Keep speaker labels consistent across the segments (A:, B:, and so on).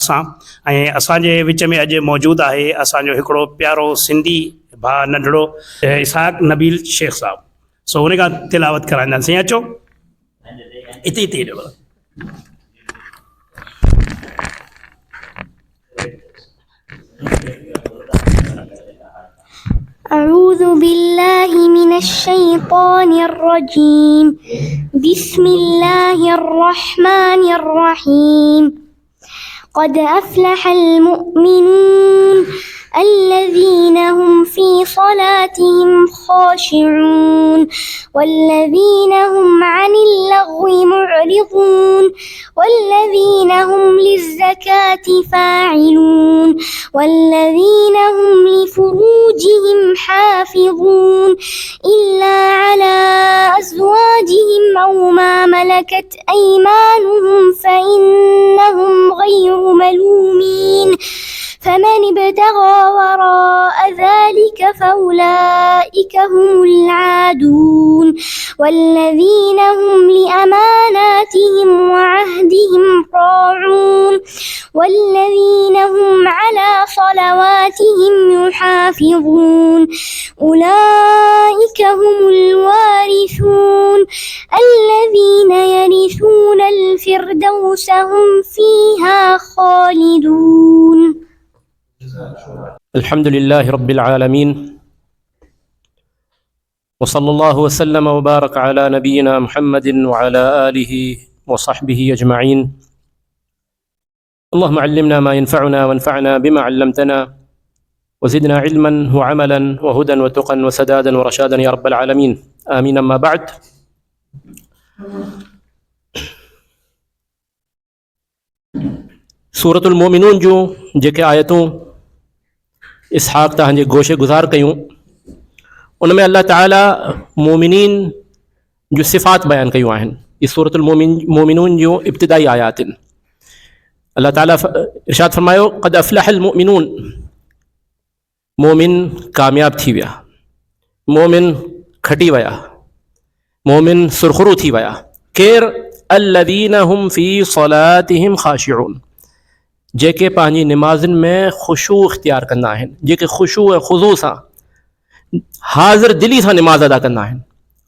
A: सां ऐं असांजे विच में अॼु मौजूदु आहे असांजो हिकिड़ो प्यारो सिंधी भाउ नंढड़ो इसहाक नबील शेख साहब। सो हुन खां तिलावत कराईंदासीं। अचो हिते हिते ॾियो।
B: أعوذ بالله من الشيطان الرجيم. بسم الله الرحمن الرحيم. قد أفلح المؤمنون الذين هم في صلاتهم خاشعون والذين هم عن اللغو معرضون والذين هم للزكاة فاعلون والذين هم لفروجهم حافظون إلا على أزواجهم أو ما ملكت أيمانهم فإنهم غير ملومين فمن ابتغى وراء ذلك فأولئك هم العادون والذين هم لأماناتهم وعهدهم راعون والذين هم على صلواتهم يحافظون أولئك هم الوارثون الذين يرثون الفردوس هم فيها خالدون.
C: الحمد لله رب العالمين وصلى الله وسلم وبارك على نبينا محمد وعلى آله وصحبه أجمعين. اللهم علمنا ما ينفعنا وانفعنا بما علمتنا وزدنا علما وعملا وهدى وتقى وسدادا ورشادا يا رب العالمين آمين. أما بعد، सूरतुल मोमिनून जो जेके आयतूं इसहाक तव्हांजे गोशे गुज़ार कयूं उन में अल्लाह ताला मोमिनीन जो सिफ़ात बयान कयूं आहिनि। ये सूरतुल मोमिनून जो इब्तिदाई आयात आहिनि। अल्लाह ताला इरशाद फरमायो क़द अफ़लहल मोमिनून, मोमिन कामयाब थी विया, मोमिन खटी विया, मोमिन सुरखुरू थी विया। केर अल्लज़ीन हुम फ़ी सलातिहिम ख़ाशिऊन, जेके पंहिंजी निमाज़ुनि में ख़ुशू इख्तियार कंदा आहिनि, जेके ख़ुशू ऐं ख़ुज़ू सां हाज़िर दिली सां निमाज़ अदा कंदा आहिनि,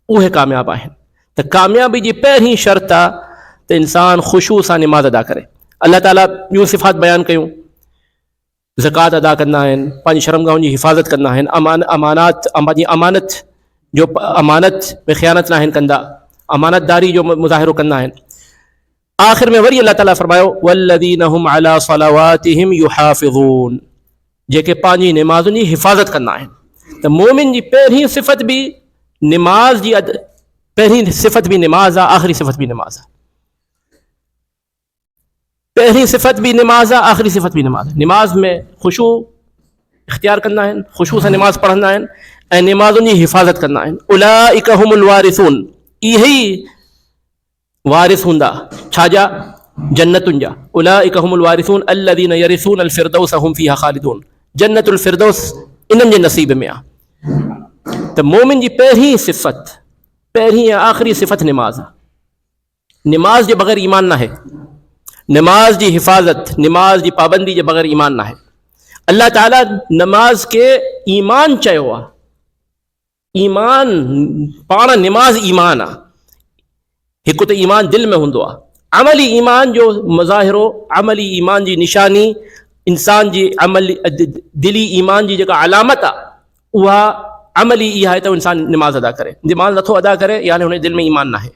C: उहे कामयाब आहिनि। त कामयाबी जी पहिरीं शर्त आहे त इंसान ख़ुशू सां निमाज़ अदा करे। अल्लाह ताला ॿियूं सिफ़ात बयानु कयूं, ज़कात अदा कंदा आहिनि, पंहिंजी शर्मगाहुनि जी हिफ़ाज़त कंदा आहिनि, अमानत जो अमानत में ख़यानत न आहिनि कंदा, अमानतदारी जो मुज़ाहिरो कंदा आहिनि। आख़िर में वरी अल्लाह ताला फरमायो वल्लज़ीन हुम अला सलावातिहिम युहाफ़िज़ून, जेके पंहिंजी निमाज़ुनि जी हिफ़ाज़त कंदा आहिनि। त मोमिन जी पहिरीं सिफ़त बि निमाज़ जी पहिरीं सिफ़त बि निमाज़ आहे, आख़िरी सिफ़त बि निमाज़ आहे। पहिरीं सिफ़त बि निमाज़ आहे, आख़िरी सिफ़त बि निमाज़ आहे। निमाज़ में ख़ुशू इख्तियार कंदा आहिनि, ख़ुशू सां निमाज़ पढ़ंदा आहिनि ऐं निमाज़ुनि जी हिफ़ाज़त कंदा आहिनि। उलाइक हुमुल वारिसून, इहे ई वारिस हूंदा छाजा? जन्नतुनि जा। उलाइक हुमुल वारिसून अल्लज़ीन यरिसून अल फ़िरदौस हुम फ़ीहा ख़ालिदून, जन्नतुल फ़िरदौस इन्हनि जे नसीब में आहे। त मोमिन जी पहिरीं सिफ़त, पहिरीं ऐं आख़िरी सिफ़त निमाज़ आहे। निमाज़ जे बग़ैर ईमान न आहे, निमाज़ जी हिफ़ाज़त, निमाज़ जी पाबंदी जे बग़ैर ईमान न आहे। अल्लाह ताला नमाज के ईमान चयो आहे। ईमान पाण निमाज़ ईमान आहे। हिकु त ईमान दिलि में हूंदो आहे, अमली ईमान जो मुज़ाहिरो, अमली ईमान जी निशानी, इंसान जी अमली दिली ईमान जी जेका अलामत आहे उहा अमली इहा आहे त इंसान निमाज़ अदा करे। निमाज़ नथो अदा करे यानी हुन दिलि में ईमान न आहे।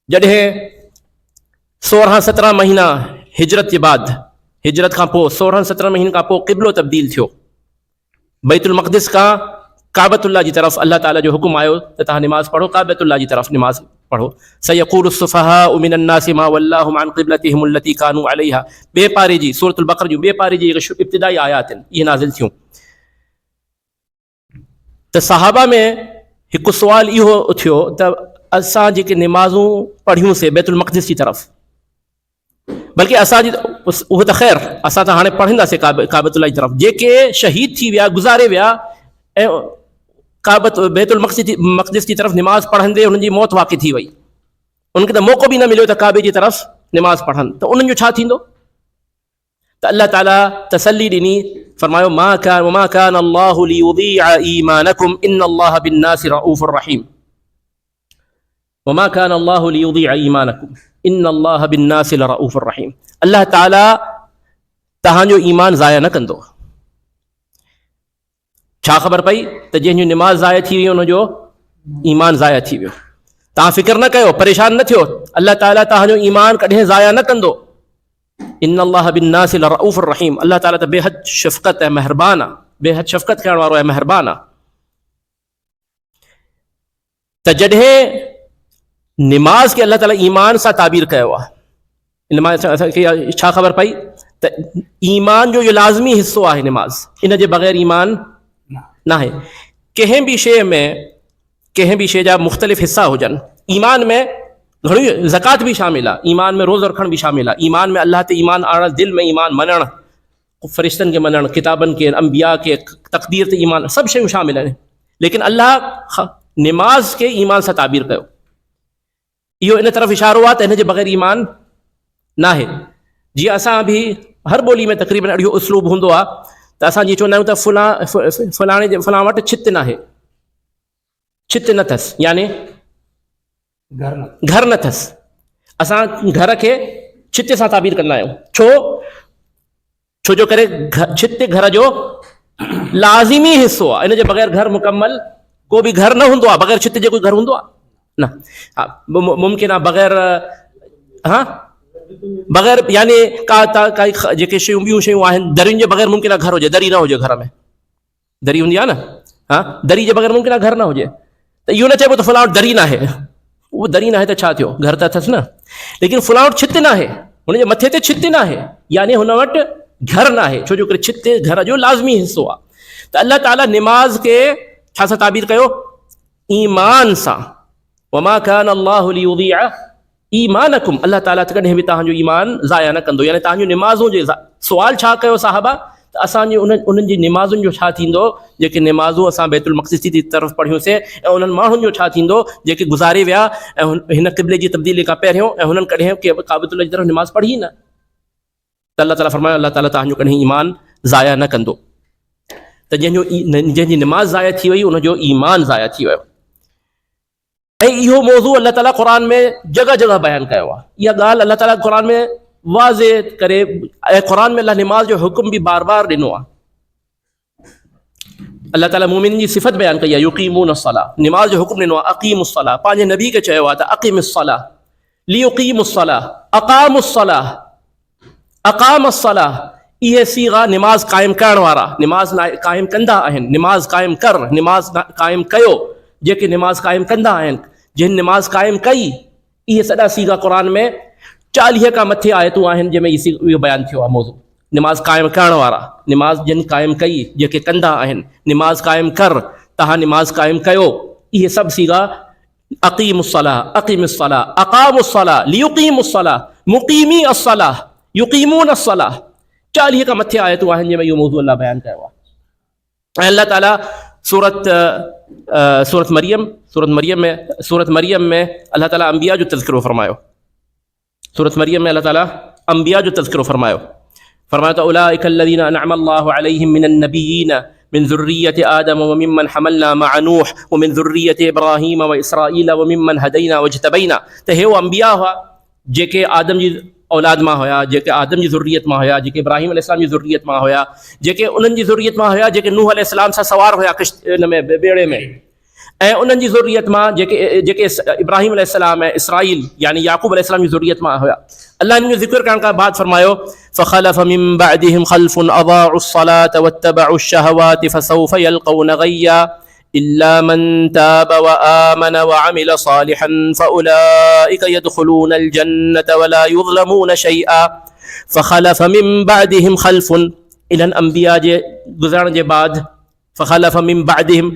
C: जॾहिं 16-17 महीना हिजरत जे बाद, हिजरत खां पोइ 16-17 महीननि खां पोइ क़िबलो तब्दील थियो। बैतुल मक़दिस खां काबतुल्लाह जी तरफ़ अल्लाह ताला जो हुकुम आयो त तव्हां निमाज़ पढ़ो, काबतुल्लाह जी तरफ़ निमाज़ पढ़ो। सयक़ूलु सुफ़हाउ मिनन नासि मा वल्लाहुम अन क़िबलतिहिम अल्लती कानू अलैहा, ॿिए पारे जी सूरतुल बक़रा जूं ॿिए पारे जी इब्तिदाई आयात आहिनि, इहे नाज़िल थियूं। त सहाबा में हिकु सुवाल इहो उथियो त असां जेके निमाज़ूं पढ़ियूंसीं बैतुल मक़दिस जी तरफ़, बल्कि असांजी उहो त ख़ैर असां त हाणे पढ़ंदासीं काबतुल्लाह जी तरफ़, जेके शहीद थी विया, गुज़ारे विया ऐं काबत बैतुल मक़दिस की तरफ़ नमाज़ पढ़ंदे उन्हनि जी मौत वाक़ई थी वई, उनखे त मौक़ो बि न मिलियो त काबे जी तरफ़ नमाज़ पढ़नि, त उन्हनि जो छा थींदो? तो अल्लाह ताला तसल्ली ॾिनी, फरमायो मा कान अल्लाहु लियुदीअ ईमानकुम इन्नल्लाह बिन्नासि रऊफुर रहीम। वमा कान अल्लाहु लियुदीअ ईमानकुम इन्नल्लाह बिन्नासि रऊफुर रहीम। अल्लाह ताला तव्हांजो ईमान ज़ाया न कंदो। छा ख़बर पई त जंहिंजी निमाज़ ज़ाया थी वई हुनजो ईमान ज़ाया थी वियो। तव्हां फ़िक्र न कयो, परेशान न थियो, अल्लाह ताला तव्हांजो ईमान कॾहिं ज़ाया न कंदो। इन्नल्लाह बिन्नासि रऊफुर रहीम। अल्लाह ताला त बेहद शफ़क़त ऐं मेहरबान आहे, बेहद शफ़क़त करण वारो ऐं मेहरबान आहे। त जॾहिं निमाज़ खे अल्लाह ताला ईमान सां ताबीर कयो आहे, असांखे छा ख़बर पई त ईमान जो इहो लाज़मी हिसो आहे निमाज़, इन जे बग़ैर ईमान न आहे। कंहिं बि शइ जा मुख़्तलिफ़ हिसा हुजनि। ईमान में घणी ज़कात बि शामिल आहे, ईमान में रोज़ रखण बि शामिल आहे, ईमान में अल्लाह ते ईमान आणणु, दिलि में ईमान मञणु, फ़रिश्तनि खे मञणु, किताबनि खे, अंबिया खे, तक़दीर ते ईमान, सभु शयूं शामिल आहिनि। लेकिन अल्लाह निमाज़ खे ईमान सां ताबीर कयो। इहो इन तरफ़ इशारो आहे त हिन जे बग़ैर ईमान न आहे। जीअं असां बि हर ॿोली में तक़रीबन अहिड़ो उसलूब हूंदो आहे त असां जीअं चवंदा आहियूं त फलाणे वटि छित न आहे, छित न अथसि, यानी घर न अथसि। असां घर खे छित सां ताबीर कंदा आहियूं। छो जो करे छित घर जो लाज़िमी हिसो आहे। इन जे बग़ैर घर मुकम्मल को बि घर न हूंदो आहे। बग़ैर छित जे कोई घर हूंदो आहे न। हा, मुमकिन आहे बग़ैर यानी काई जेके शयूं ॿियूं शयूं आहिनि, दरियुनि जे बग़ैर मुमकिन आहे घर हुजे, दरी न हुजे घर में, दरी हूंदी आहे न, हा, दरी जे बग़ैर मुमकिन आहे घर न हुजे। त इहो न चइबो त फलाण दरी न आहे, उहो दरी न आहे त छा थियो, घर त अथसि न। लेकिन फलाण वटि छित न आहे, हुनजे मथे ते छित न आहे, यानी हुन वटि घर न आहे। छो जो करे छित घर जो लाज़मी हिसो आहे। त अल्लाह ताला निमाज़ खे छा सां ताबीर कयो? ईमान सां। वमा कान अल्लाहु लियुदीअ ईमानकुम। अल्लाह ताला त कॾहिं बि तव्हांजो ईमान ज़ाया न कंदो। यानी तव्हांजो निमाज़ूं जे सुवाल छा कयो साहबा, त असांजी उन्हनि जी निमाज़ुनि जो छा थींदो, जेके निमाज़ूं असां बैतुल मक़दिस जी तरफ़ पढ़ियूंसीं, ऐं उन्हनि माण्हुनि जो छा थींदो जेके गुज़ारे विया ऐं हिन क़िबले जी तब्दीली खां पहिरियों, ऐं हुननि कॾहिं काबतुल्लाह जी तरफ़ निमाज़ पढ़ी न। त अल्लाह ताला फरमायो, अल्लाह ताला तव्हांजो कॾहिं ईमान ज़ाया न कंदो। त जंहिंजी निमाज़ ज़ाया थी वई उनजो ईमान ज़ाया थी वियो। ऐं इहो मौज़ू अल्लाह ताला क़ुरान में जगह जगह बयानु कयो आहे। इहा ॻाल्हि अल्लाह ताला क़ुरान में वाज़े करे, ऐं क़ुरान में अल्लाह निमाज़ जो हुक्म बि बार बार ॾिनो आहे। अल्लाह ताला मोमिन जी सिफ़त बयानु कई आहे, युक़ीमून अस्सलाह, निमाज़ जो हुक्म ॾिनो आहे। अक़ीमुस्सलाह, पंहिंजे नबी खे चयो आहे त अक़ीमुस्सलाह, लियुक़ीमुस्सलाह, अक़ामुस्सलाह, अक़ामस्सलाह। इहे सीगा निमाज़ क़ाइमु करण वारा, निमाज़ क़ाइमु कंदा आहिनि। निमाज़ क़ाइमु कर, निमाज़ क़ाइमु कयो। जेके निमाज़ क़ाइमु कंदा आहिनि, जिन निमाज़ क़ाइमु कई, इहे सॼा सीगा क़ुरान में 40 खां मथे आयतूं आहिनि जंहिंमें इहो बयानु थियो आहे मौज़ू। निमाज़ क़ाइमु करण वारा, निमाज़ जिन क़ाइमु कई, जेके कंदा आहिनि, निमाज़ क़ाइमु कर, तव्हां निमाज़ क़ाइमु कयो। इहे सभु सीगा अक़ीमुस्सलाह, अक़ीमुस्सलाह, अक़ामुस्सलाह, लियुक़ीमुस्सलाह, मुक़ीमी अस्सलाह, युक़ीमून अस्सलाह। 40 खां मथे आयतूं आहिनि जंहिंमें इहो मौज़ू अल्लाह बयानु कयो आहे। ऐं अल्लाह ताला सूरत मरियम में अल्लाह ताला अंबिया जो तज़किरो फरमायो। सूरत मरियम में अल्लाह ताला अंबिया जो तज़किरो फरमायो त उलाइका अल्लज़ीना अनअम अल्लाहु अलैहिम मिनन नबिय्यीन मिन ज़ुर्रिय्यति आदम व मिम्मन हमलना मअ नूह व मिन ज़ुर्रिय्यति इब्राहीम व इसराईल व मिम्मन हदैना वज्तबैना। त हे अंबिया हुआ जेके आदम जी औलाद मां हुया, जेके आदम जी ज़ुर्रियत मां हुया, जेके इब्राहीम अलैहिस्सलाम जी ज़ुर्रियत मां हुया, जेके उन्हनि जी ज़ुर्रियत मां हुया जेके नूह अलैहिस्सलाम सां सवार हुया इन में ॿेड़े में, ऐं उन्हनि जी ज़ुर्रियत मां जेके इब्राहीम अलैहिस्सलाम ऐं इसराईल यानी याकूब अलैहिस्सलाम जी ज़ुर्रियत मां हुया। अल्लाह इन जो ज़िक्र करण खां बाद फरमायो फ़ख़लफ़ मिन बअदिहिम ख़ल्फ़ुन अज़ाउस्सलात वत्तबउश्शहवाति फ़सौफ़ यल्क़ौन ग़य्या इल्ला मन ताब व आमन व अमिल सालिहन फ़उलाइका यदख़ुलूनल जन्नत व ला युज़लमून शैआ। फ़ख़लफ़ मिन बअदिहिम ख़ल्फ़ुन, इन्हनि अंबिया जे गुज़रण जे बाद, फ़ख़लफ़ मिन बअदिहिम,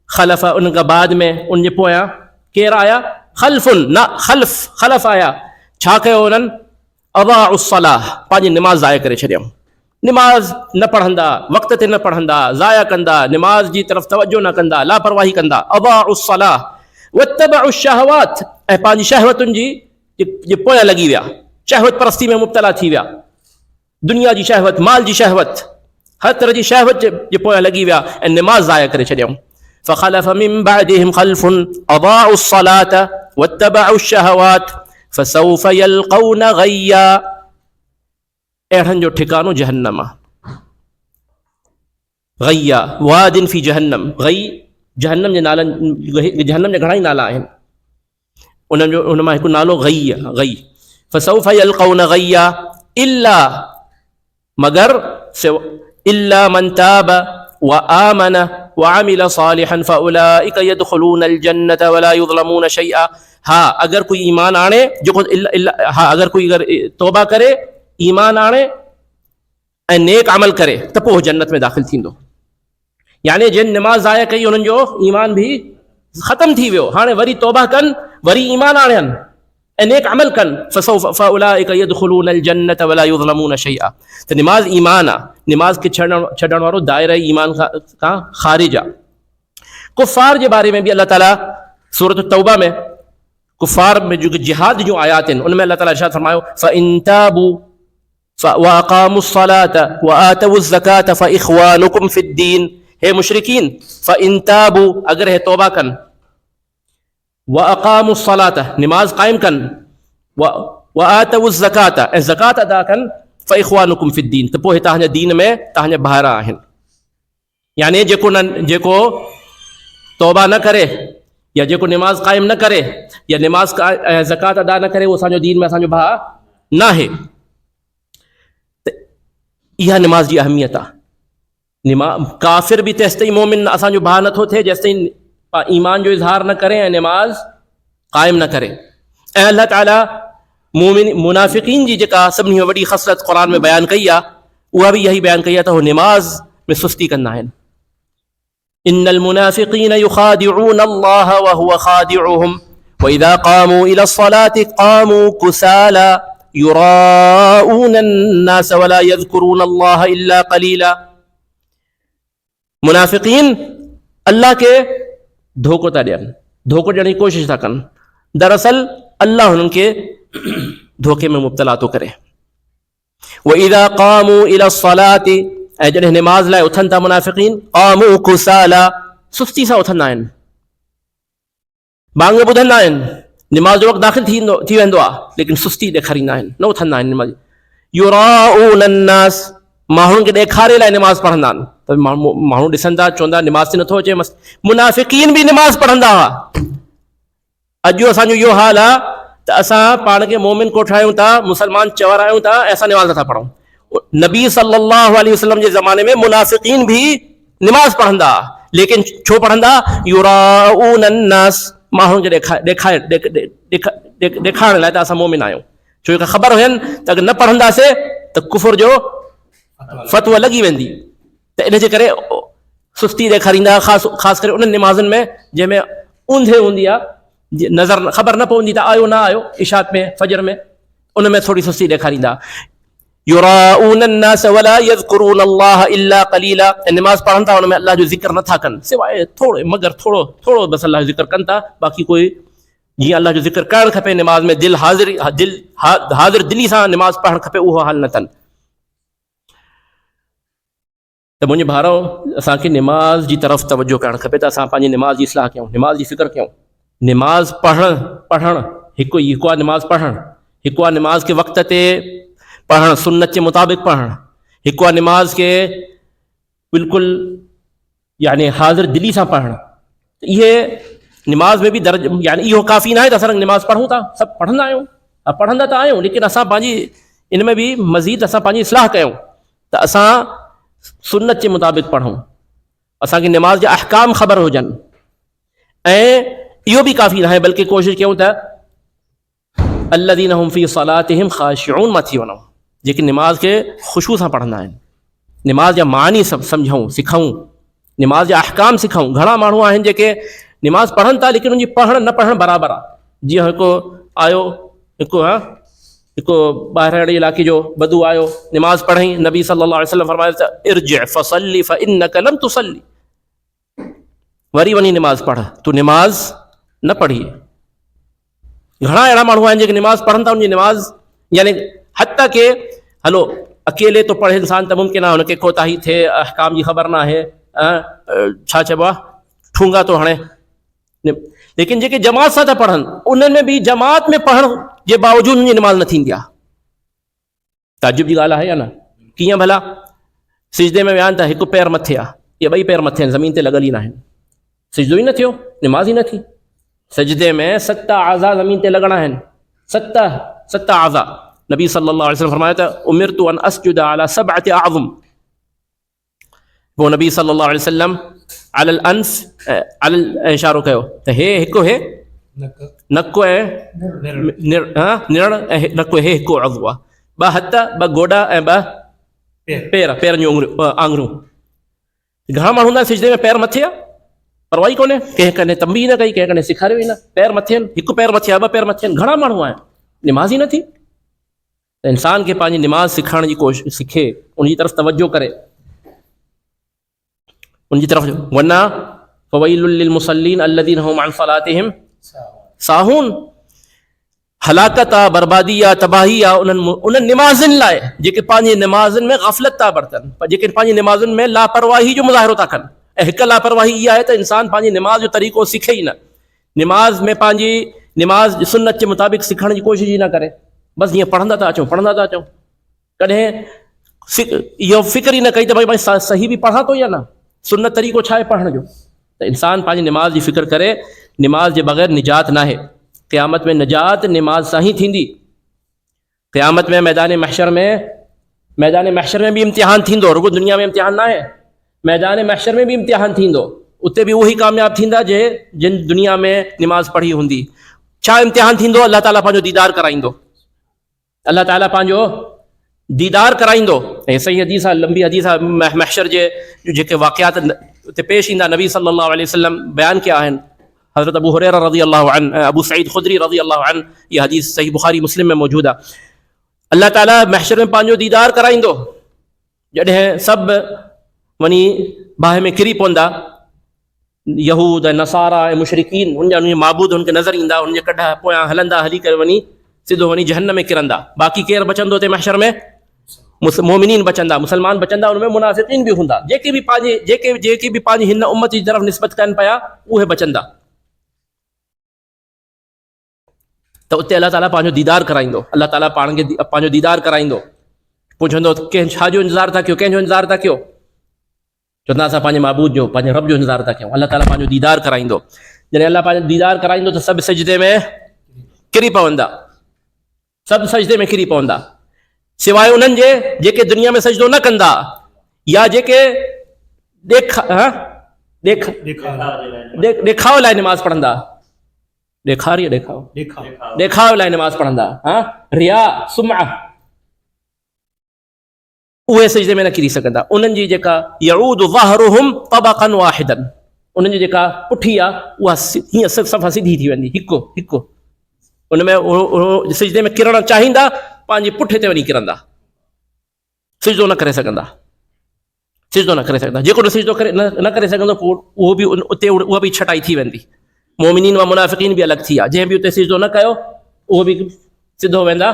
C: ख़लफ़ उन खां बाद में, उन जे पोयां केरु आया? ख़ल्फ़ुन, न ख़लफ़ आया। छा कयो उन्हनि? अज़ाउस्सलाह, पंहिंजी निमाज़ ज़ाया करे छॾियऊं। निमाज़ न पढ़ंदा, वक़्त ते न पढ़ंदा, ज़ाया कंदा, निमाज़ जी तरफ़ तवज्जो न कंदा, लापरवाही कंदा। अज़ाउस्सलाह वत्तबउश्शहवात, ऐं पंहिंजी शहवतुनि जी पोयां लॻी विया, शहवत परस्ती में मुब्तला थी विया। दुनिया जी शहवत, माल जी शहवत, हर तरह जी शहवत जे पोयां लगी विया ऐं निमाज़ ज़ाया करे छॾियऊं। फ़ख़लफ़ मिन बअदिहिम ख़ल्फ़ुन अज़ाउ अस्सलात वत्तबअउ अश्शहवात फ़सौफ़ यल्क़ौन ग़य्या। अहिड़नि जो ठिकानो जहन्नम आहे। ग़य्या वादिन फ़ी जहन्नम, ग़ई जहन्नम जे नालनि, जहन्नम जा घणा ई नाला आहिनि, उन मां हिकु नालो ग़ई आहे, ग़ई। फ़सौफ़ यल्क़ौन ग़य्या इल्ला, मगर इल्ला मन ताब व आमन व अमिल सालिहन फ़उलाइक यदख़ुलूनल जन्नत वला युज़लमून शैआ। हाँ, अगर कोई ईमान आणे, जेको हाँ, अगर कोई तौबा करे, ईमान आणे ऐं नेक अमल करे त पोइ जन्नत में दाख़िल थींदो। यानी जिन निमाज़ ज़ाया कई उन्हनि जो ईमान भी ख़त्म थी वियो, हाणे वरी तौबा कनि, वरी ईमान आणनि ऐं नेक अमल कनि, फ़उलाइक यदख़ुलूनल जन्नत वला युज़लमून शैआ। त निमाज़ ईमान आहे, निमाज़ खे छॾण वारो दायरा ईमान खां ख़ारिज आहे। कुफ़ार जे बारे में भी अल्लाह ताला सूरत तौबा में कुफ़ार में जो जिहाद जो आयात आहिनि उनमें अल्लाह ताला इरशाद फरमायो फ़इन ताबू व अक़ामुस्सलात व आतवुज़्ज़कात फ़इख़्वानुकुम फ़िद्दीन। हे मुशरिकीन, फ़इन ताबू, अगर हे तौबा कनि, व अक़ामुस्सलात, निमाज़ क़ाइम कनि, व आतवुज़्ज़कात, ऐं ज़कात अदा कनि, फ़इख़्वानुकुम फ़िद्दीन, त पोइ तव्हांजे दीन में तव्हांजा भाइरा आहिनि। यानी जेको तौबा न करे या जेको निमाज़ क़ाइम न करे या निमाज़ ज़कात अदा न करे, उहो असांजो दीन में असांजो भाउ न आहे। त इहा निमाज़ जी अहमियत आहे। काफ़िर भी तेसिताईं मोमिन असांजो भाउ नथो थिए जेसिताईं ईमान जो इज़हार न करे ऐं निमाज़ क़ाइम न करे। ऐं अल्लाह ताला मुनाफ़िक़ीन जी जेका सभिनी खां वॾी ख़सलत क़ुरान में बयानु कई आहे, उहा भी यही बयानु कई आहे त उहो निमाज़ में सुस्ती कंदा आहिनि। इन्नल मुनाफ़िक़ीन युख़ादिऊन अल्लाह व हुव ख़ादिउहुम व इज़ा क़ामू इला अस्सलाति क़ामू कुसाला युराऊन अन्नास व ला यज़कुरून अल्लाह इल्ला क़लीला। मुनाफ़िक़ीन अल्लाह के धोखो था ॾियनि, धोखो ॾियण जी कोशिशि था कनि, दरअसल अल्लाह हुननि खे धोखे में मुब्तला थो करे। व इज़ा क़ामू इला अस्सलाति, ऐं जॾहिं निमाज़ लाइ उथनि था मुनाफ़िक़ीन, क़ामू कुसाला, सुस्ती सां उथंदा आहिनि, बांग ॿुधंदा आहिनि, निमाज़ जो वक़्तु दाख़िल थी वेंदो आहे, लेकिन सुस्ती ॾेखारींदा आहिनि, न उथंदा आहिनि निमाज़। युराऊन अन्नास, माण्हुनि खे ॾेखारे लाइ निमाज़ पढ़ंदा आहिनि, त माण्हू ॾिसंदा चवंदा निमाज़ ते नथो अचे। मुनाफ़िक़ीन भी निमाज़ पढ़ंदा हुआ। अॼु असांजो इहो हाल आहे त असां पाण खे मोमिन कोठायूं था, मुसलमान चवरायूं था, ऐं असां निमाज़ नथा पढ़ूं। नबी सल्लल्लाहु अलैहि वसल्लम जे ज़माने में मुनाफ़िक़ीन भी निमाज़ पढ़ंदा, लेकिन छो पढ़ंदा? युराऊन अन्नास, माण्हुनि खे ॾेखारण लाइ त असां मोमिन आहियूं। छो जो ख़बर हुयनि त अगरि न पढ़ंदासीं त कुफ़र जो फ़तवा लॻी वेंदी, त इन जे करे सुस्ती ॾेखारींदा, ख़ासि करे उन्हनि निमाज़ुनि में जंहिंमें ऊंधे हूंदी आहे, नज़र ख़बर न पवंदी त आयो न आयो, इशात में, फजर में, उन में थोरी सुस्ती ॾेखारींदा। युराऊन अन्नास वला यज़कुरून अल्लाह इल्ला क़लीला, निमाज़ पढ़नि था, उन में अल्लाह जो ज़िक्र नथा कनि, सिवाइ थोरो, मगर थोरो बसि अल्लाह जो ज़िक्र कनि था, बाक़ी कोई जीअं अल्लाह जो ज़िक्र करणु खपे निमाज़ में, हाज़िर दिली सां निमाज़ पढ़णु खपे, उहो हाल न अथनि। त मुंहिंजे भाउरो, असांखे निमाज़ जी तरफ़ तवजो करणु खपे त असां पंहिंजी निमाज़ जी इस्लाह कयूं, निमाज़ जी फ़िक्र कयूं। निमाज़ पढ़णु हिकु आहे निमाज़ पढ़णु, हिकु आहे निमाज़ खे वक़्त ते पढ़णु, सुन्नत जे मुताबिक़ पढ़णु, हिकु आहे निमाज़ खे बिल्कुलु यानी हाज़िर दिली सां पढ़णु। इहे निमाज़ में बि दर्ज, यानी इहो काफ़ी न आहे त असां निमाज़ पढ़ूं था, सभु पढ़ंदा आहियूं, पढ़ंदा त आहियूं, लेकिन असां पंहिंजी इन में बि मज़ीद असां पंहिंजी इस्लाह कयूं त असां सुन्नत जे मुताबिक़ पढ़ूं, असांखे निमाज़ जा अहकाम ख़बर हुजनि। ऐं इहो बि काफ़ी न आहे, बल्कि कोशिशि कयूं त अल्लज़ीना हुम फ़ी सलातिहिम ख़ाशिऊन मां थी वञूं, जेके निमाज़ खे ख़ुशू सां पढ़ंदा आहिनि, निमाज़ जा मानी सभु सम्झूं, सिखूं, निमाज़ जा अहकाम सिखूं। घणा माण्हू आहिनि जेके निमाज़ पढ़नि था, लेकिन उनजी पढ़णु न पढ़णु बराबरि आहे। जीअं हिकु आयो, हिकु ॿाहिरि इलाइक़े जो बदू आयो, निमाज़ पढ़ई, नबी सल्लल्लाहु अलैहि वसल्लम फरमायो त इरजिअ फसल्ली फइन्नक लम तुसल्ली, वरी वञी निमाज़ पढ़, तूं निमाज़ न पढ़ी। घणा अहिड़ा माण्हू आहिनि जेके निमाज़ पढ़नि था, उनजी निमाज़ यानी हती के हलो अकेले तो पढ़े इंसान त मुमकिन आहे हुनखे कोताही थिए, अहकाम जी ख़बर न आहे, छा चइबो आहे, ठूंगा तो हणे। लेकिन जेके जमात सां था पढ़नि उन्हनि में बि जमात में पढ़ण जे बावजूद उनजी निमाज़ न थींदी आहे। ताजुब जी ॻाल्हि आहे या न? कीअं भला? सिजदे में विया आहिनि त हिकु पैर मथे आहे, या ॿई पैर मथे आहिनि, ज़मीन ते लॻल ई न आहिनि, सिजदो ई न थियो, निमाज़ ई न थी। सजदे में 7 आज़ा ज़मीन ते लॻणा आहिनि, 7 आज़ा। नबी सल्लल्लाहु अलैहि वसल्लम फरमाया त उमिरतु अन अस्जुद अला 7 आज़म। पोइ नबी सल्लल्लाहु अलैहि वसल्लम अलल अंस अलल इशारो कयो त हे हिकु हे नक ऐं निरण ऐं नक हे हिकु अज़ु आहे, 2 हथ 2 गोॾा ऐं 2 पेरनि जूं आङुरियूं। घणा माण्हू हूंदा सिजदे में पैर मथे आहे, परवाही कोन्हे, कंहिं कॾहिं तंबी न कई, कंहिं कॾहिं सेखारियो ई न, पैर मथे आहिनि, हिकु पैर मथे आहे, 2 पैर मथे आहिनि, घणा माण्हू आहिनि, निमाज़ ई न थी। त इंसान खे पंहिंजी निमाज़ सिखाइण जी कोशिशि सिखे, उनजी तरफ़ तवजो करे, उनजी तरफ़ वरना फ़वैलुल लिल मुसल्लीन अल्लज़ीना हुम अन सलातिहिम साहून। हलाकत आहे, बर्बादी आहे, तबाही आहे उन्हनि निमाज़ुनि लाइ जेके पंहिंजी निमाज़ुनि में ग़फ़लत था बरतनि, जेके पंहिंजी निमाज़ुनि में लापरवाही जो मुज़ाहिरो था कनि। ऐं हिकु लापरवाही इहा आहे त इंसान पंहिंजी निमाज़ जो तरीक़ो सिखे ई न, निमाज़ में पंहिंजी निमाज़ सुन्नत जे मुताबिक़ सिखण जी कोशिशि ई न करे, बसि हीअं पढ़ंदा था अचूं, पढ़ंदा था अचूं, कॾहिं इहो फ़िक्र ई न कई त भई सही बि पढ़ां थो या न, सुन्नत तरीक़ो छा आहे पढ़ण जो। त इंसान पंहिंजी निमाज़ जी फ़िक्र करे, निमाज़ जे बग़ैर निजात न आहे। क़यामत में निजात निमाज़ सां ई थींदी। क़यामत में मैदान महशर में बि इम्तिहान थींदो, रुगो दुनिया में इम्तिहान न आहे, मैदान महशर में बि इम्तिहान थींदो, उते बि उहे ई कामयाब थींदा जिन दुनिया में निमाज़ पढ़ी हूंदी। छा इम्तिहान थींदो? अल्लाह ताला पंहिंजो दीदार कराईंदो, अल्लाह ताला पंहिंजो दीदार कराईंदो। ऐं सही हदीस आहे, लंबी हदीस आहे, महशर जे जेके वाक़ियात उते पेश ईंदा नबी सल्लल्लाहु अलैहि वसल्लम बयान कया आहिनि। हज़रत अबू हुरैरा रज़ी अल्लाहु अन्हु, अबू सईद खुदरी रज़ी अल्लाहु अन्हु, ये हदीस सही बुखारी मुस्लिम में मौजूद आहे। अल्लाह ताला महशर में पंहिंजो दीदार कराईंदो, जॾहिं सभु वञी बाहि में किरी पवंदा, यहूद ऐं नसारा ऐं मुशरिकीन, उनजा माबूद उनखे नज़र ईंदा, उनजे कॾा पोयां हलंदा, हली करे वञी सिधो वञी जहन्नम में किरंदा। बाक़ी केरु बचंदो हुते महशर में? मोमिनीन बचंदा, मुसलमान बचंदा, उनमें मुनाफ़िक़ीन बि हूंदा, जेके बि पंहिंजी हिन उम्मत जी तरफ़ निस्बत कनि पिया उहे बचंदा। त उते अल्लाह ताला पंहिंजो दीदार कराईंदो, अल्लाह ताला पाण खे पंहिंजो दीदार कराईंदो। पुछंदो कंहिं छा जो इंतज़ारु था कयो, कंहिंजो इंतज़ारु था कयो? चवंदा असां पंहिंजे माबूद जो, पंहिंजे रब जो इंतज़ारु था कयूं। अल्लाह ताला पंहिंजो दीदार कराईंदो। जॾहिं अल्लाह पंहिंजो दीदार कराईंदो त सभु सजदे में किरी पवंदा, सभु सजदे में किरी पवंदा, सिवाय उन्हनि जे जेके दुनिया में सजदो न कंदा, या जेके ॾेखाव लाइ निमाज़ पढ़ंदा, ॾेखाव लाइ निमाज़ पढ़ंदा, रिया सुमा, उहे सजदे में न किरी सघंदा। उन्हनि जी जेका यऊदु ज़हरुहुम तबक़न वाहिदन, उन्हनि जी जेका पुठी आहे उहा हीअं सफ़ा सिधी थी वेंदी, हिकु उनमें सिजदे में किरण चाहींदा, पंहिंजी पुठि ते वञी किरंदा, सिजदो न करे सघंदा, जेको सिजदो न करे सघंदो पोइ उहो बि उते उहा बि छटाई थी वेंदी। मोमिनीन व मुनाफ़िक़ीन बि अलॻि थी आहे, जंहिं बि उते सिजदो न कयो उहो बि सिधो वेंदा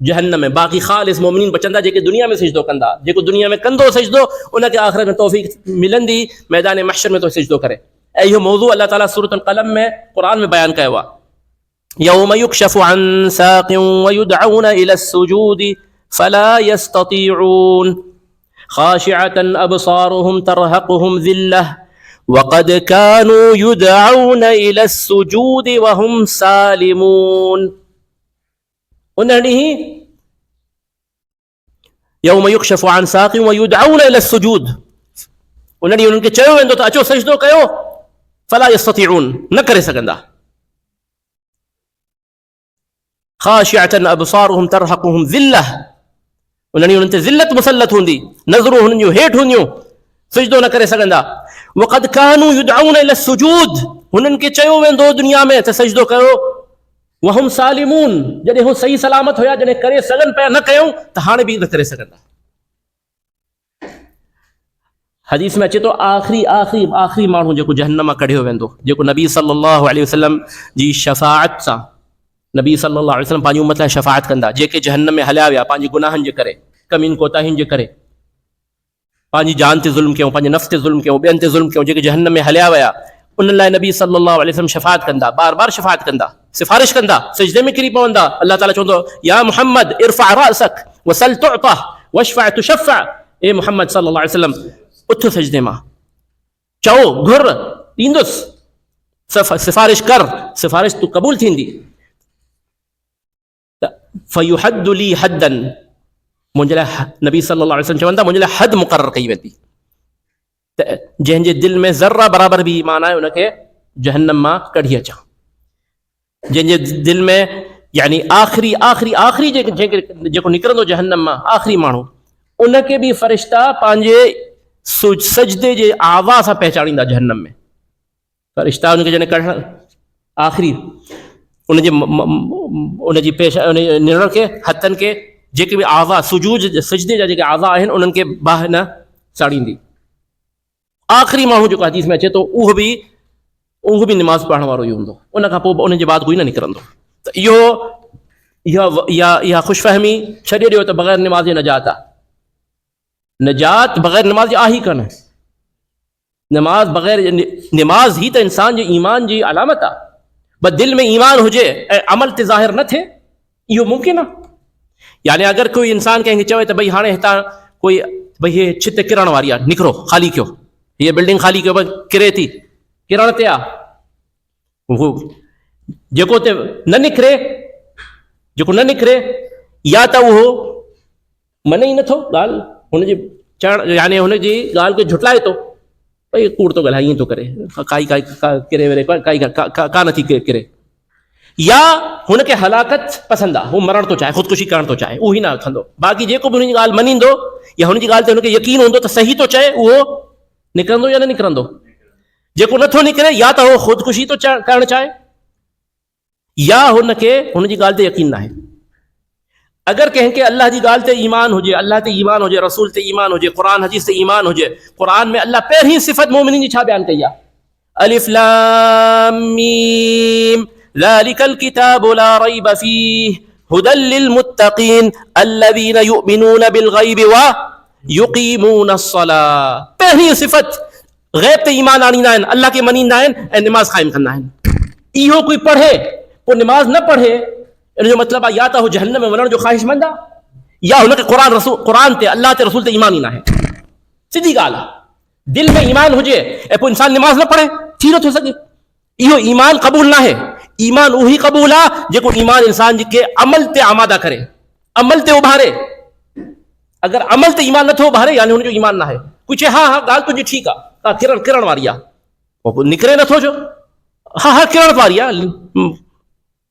C: जहन्नम में। बाक़ी ख़ालिस मोमिनीन बचंदा जेके दुनिया में सिजदो कंदा, जेको दुनिया में कंदो सिजदो उनखे आख़िरत में तौफ़ीक़ मिलंदी, मैदान महशर में तो सिजदो करे। ऐं इहो मौज़ू अल्लाह ताला सूरत क़लम में क़ुरान में बयानु कयो आहे। यौम युक्शफु अन साक़िन व युदअून इला सुजूद फला यस्ततीऊन खाशिअतन अबसारुहुम तरहक़ुहुम ज़िल्लह वक़द कानू युदअून इला सुजूद व हुम सालिमून। उन ॾींहुं यौम युक्शफु अन साक़िन व युदअून इला सुजूद, उन ॾींहुं उन्हनि खे चयो वेंदो त अचो सजदो कयो, फला यस्ततीऊन, न करे सघंदा। खाशिअतन अबसारुहुम तरहक़ुहुम ज़िल्लह, उन ॾींहुं उन्हनि ते ज़िल्लत मुसलत हूंदी, नज़रूं हुननि जूं हेठि हूंदियूं, सिजदो न करे सघंदा। वक़द कानू युदअून इला सुजूद, हुननि खे चयो वेंदो दुनिया में त सजदो कयो, वहुम सालिमून, जॾहिं हू सही सलामत हुया, जॾहिं करे सघनि पिया न कयूं त हाणे बि न करे सघंदा। हदीस में अचे थो आख़िरी माण्हू जेको जहन्नम मां कढियो वेंदो, जेको नबी सल्लल्लाहु अलैहि वसल्लम जी शफ़ाअत सां, नबी सल्लल्लाहु अलैहि वसल्लम पंहिंजी उम्मत लाइ शफ़ाअत कंदा, जेके जहन्नम में हलिया विया पंहिंजे गुनाहनि जे करे, कमीन कोताहियुनि जे करे पंहिंजी जान ते ज़ुल्म कयूं, पंहिंजे नफ़्स ते ज़ुल्म कयूं, ॿियनि ते ज़ुल्म कयूं, जेके जहन्नम में हलिया विया, उन लाइ नबी सल्लल्लाहु अलैहि वसल्लम शफ़ाअत कंदा, बार बार शफ़ाअत कंदा, सिफारिश कंदा, सजदे में किरी पवंदा। अल्लाह ताला चवंदो, या मुहम्मद इरफ़ा रअसक वसल तुअता वशफ़अ तुशफ़अ। ए मुहम्मद सल्लल्लाहु अलैहि वसल्लम, उथ सजदे मां, चओ घुर ॾींदुसि, सिफारिश कर, सिफारिश तू क़बूल थींदी। फ़युहद्दु ली हद्दन, मुंहिंजे लाइ नबी सल्लल्लाहु अलैहि वसल्लम चवंदा मुंहिंजे लाइ हद मुक़रर कई वेंदी, त जंहिंजे दिलि में ज़र्रा बराबरि बि ईमान आहे उनखे जहन्नम मां कढी अचां। जंहिंजे दिलि में यानी आख़िरी आख़िरी आख़िरी जेको निकिरंदो जहन्नम मां, आख़िरी माण्हू, उनखे बि फ़रिश्ता पंहिंजे सजदे जे आवाज़ सां पहचानींदा जहन्नम में। फ़रिश्ता उनखे जॾहिं कढण आख़िरी उनजी पेश निरण खे, हथनि खे जेके बि आवाज़ सुजूद सजदे जा जेके आज़ा आहिनि उन्हनि खे बाहि न साड़ींदी। आख़िरी माण्हू जेको हदीस में अचे थो उहो बि निमाज़ पढ़ण वारो ई हूंदो, उनखां पोइ उनजे बाद कोई न निकिरंदो। त इहा ख़ुशफ़हमी छॾे ॾियो त बग़ैर निमाज़ जे नजात आहे। नजात बग़ैर निमाज़ जी आहे ई कान। नमाज बग़ैर निमाज़ ही त इंसान जे ईमान जी अलामत आहे। बस दिल में ईमान हुजे ऐं अमल ते ज़ाहिर न थिए, इहो मुमकिन आहे। यानी अगरि कोई इंसान कंहिंखे चवे त भई हाणे हितां कोई भई हीअ छित किरण वारी आहे, निकिरो, ख़ाली कयो, हीअ बिल्डिंग ख़ाली कयो, बसि किरे थी, किरण ते आहे, उहो जेको ते न निकिरे, जेको न निकिरे, या त उहो मने ई नथो ॻाल्हि, हुनजी चवण यानी हुनजी ॻाल्हि खे झुटलाए थो, भई कूड़ थो ॻाल्हाए, ईअं थो करे, काई किरे विरे काई का नथी किरे, या हुनखे हलाकत पसंदि आहे, हू मरण थो चाहे, ख़ुदकुशी करण थो चाहे, उहो ई न कंदो। बाक़ी जेको बि हुनजी ॻाल्हि मञींदो या हुनजी ॻाल्हि ते हुनखे यकीन हूंदो त सही थो चए, उहो निकिरंदो या न निकिरंदो। जेको नथो निकिरे, या त उहो ख़ुदकुशी थो करणु चाहे, या हुनखे हुनजी ॻाल्हि ते यकीन न आहे। अगर कंहिंखे अल्लाह जी ॻाल्हि ते ईमान हुजे, अल्लाह ते ईमान हुजे, रसूल ते ईमान हुजे, क़ुरान हदीस ते ईमान हुजे, क़ुरान में अल्लाह पहिरीं सिफ़त मोमिनीन जी छा बयान कई आहे? अलिफ लाम मीम ज़ालिकल किताबु ला रैब फीह हुदल लिल मुत्तक़ीन अल्लज़ीना युमिनून बिल गैबि व युक़ीमून अस्सलाह। पहिरीं सिफ़त गैब ते ईमान आणींदा आहिनि, अल्लाह खे मञींदा आहिनि ऐं निमाज़ क़ाइम कंदा आहिनि। इहो कोई पढ़े पोइ निमाज़ न पढ़े, इन जो मतिलबु आहे या त हू जहन्नम में वञण जो ख़्वाहिशमंद आहे, या हुनखे क़ुरान ते अल्लाह ते रसूल ते ईमान ई न आहे। सिधी ॻाल्हि आहे। दिल में ईमान हुजे ऐं पोइ इंसान निमाज़ न पढ़े, थी नथो सघे। इहो ईमान क़बूल न आहे। ईमान उहो ई क़बूल आहे जेको ईमान इंसान खे अमल ते आमादा करे, अमल ते उभारे। अगरि अमल ते ईमान नथो उभारे यानी हुनजो ईमान न आहे। कोई चए हा ॻाल्हि तुंहिंजी ठीकु आहे, का किरण वारी आहे, पोइ निकिरे नथो छो? हा किरण वारी आहे,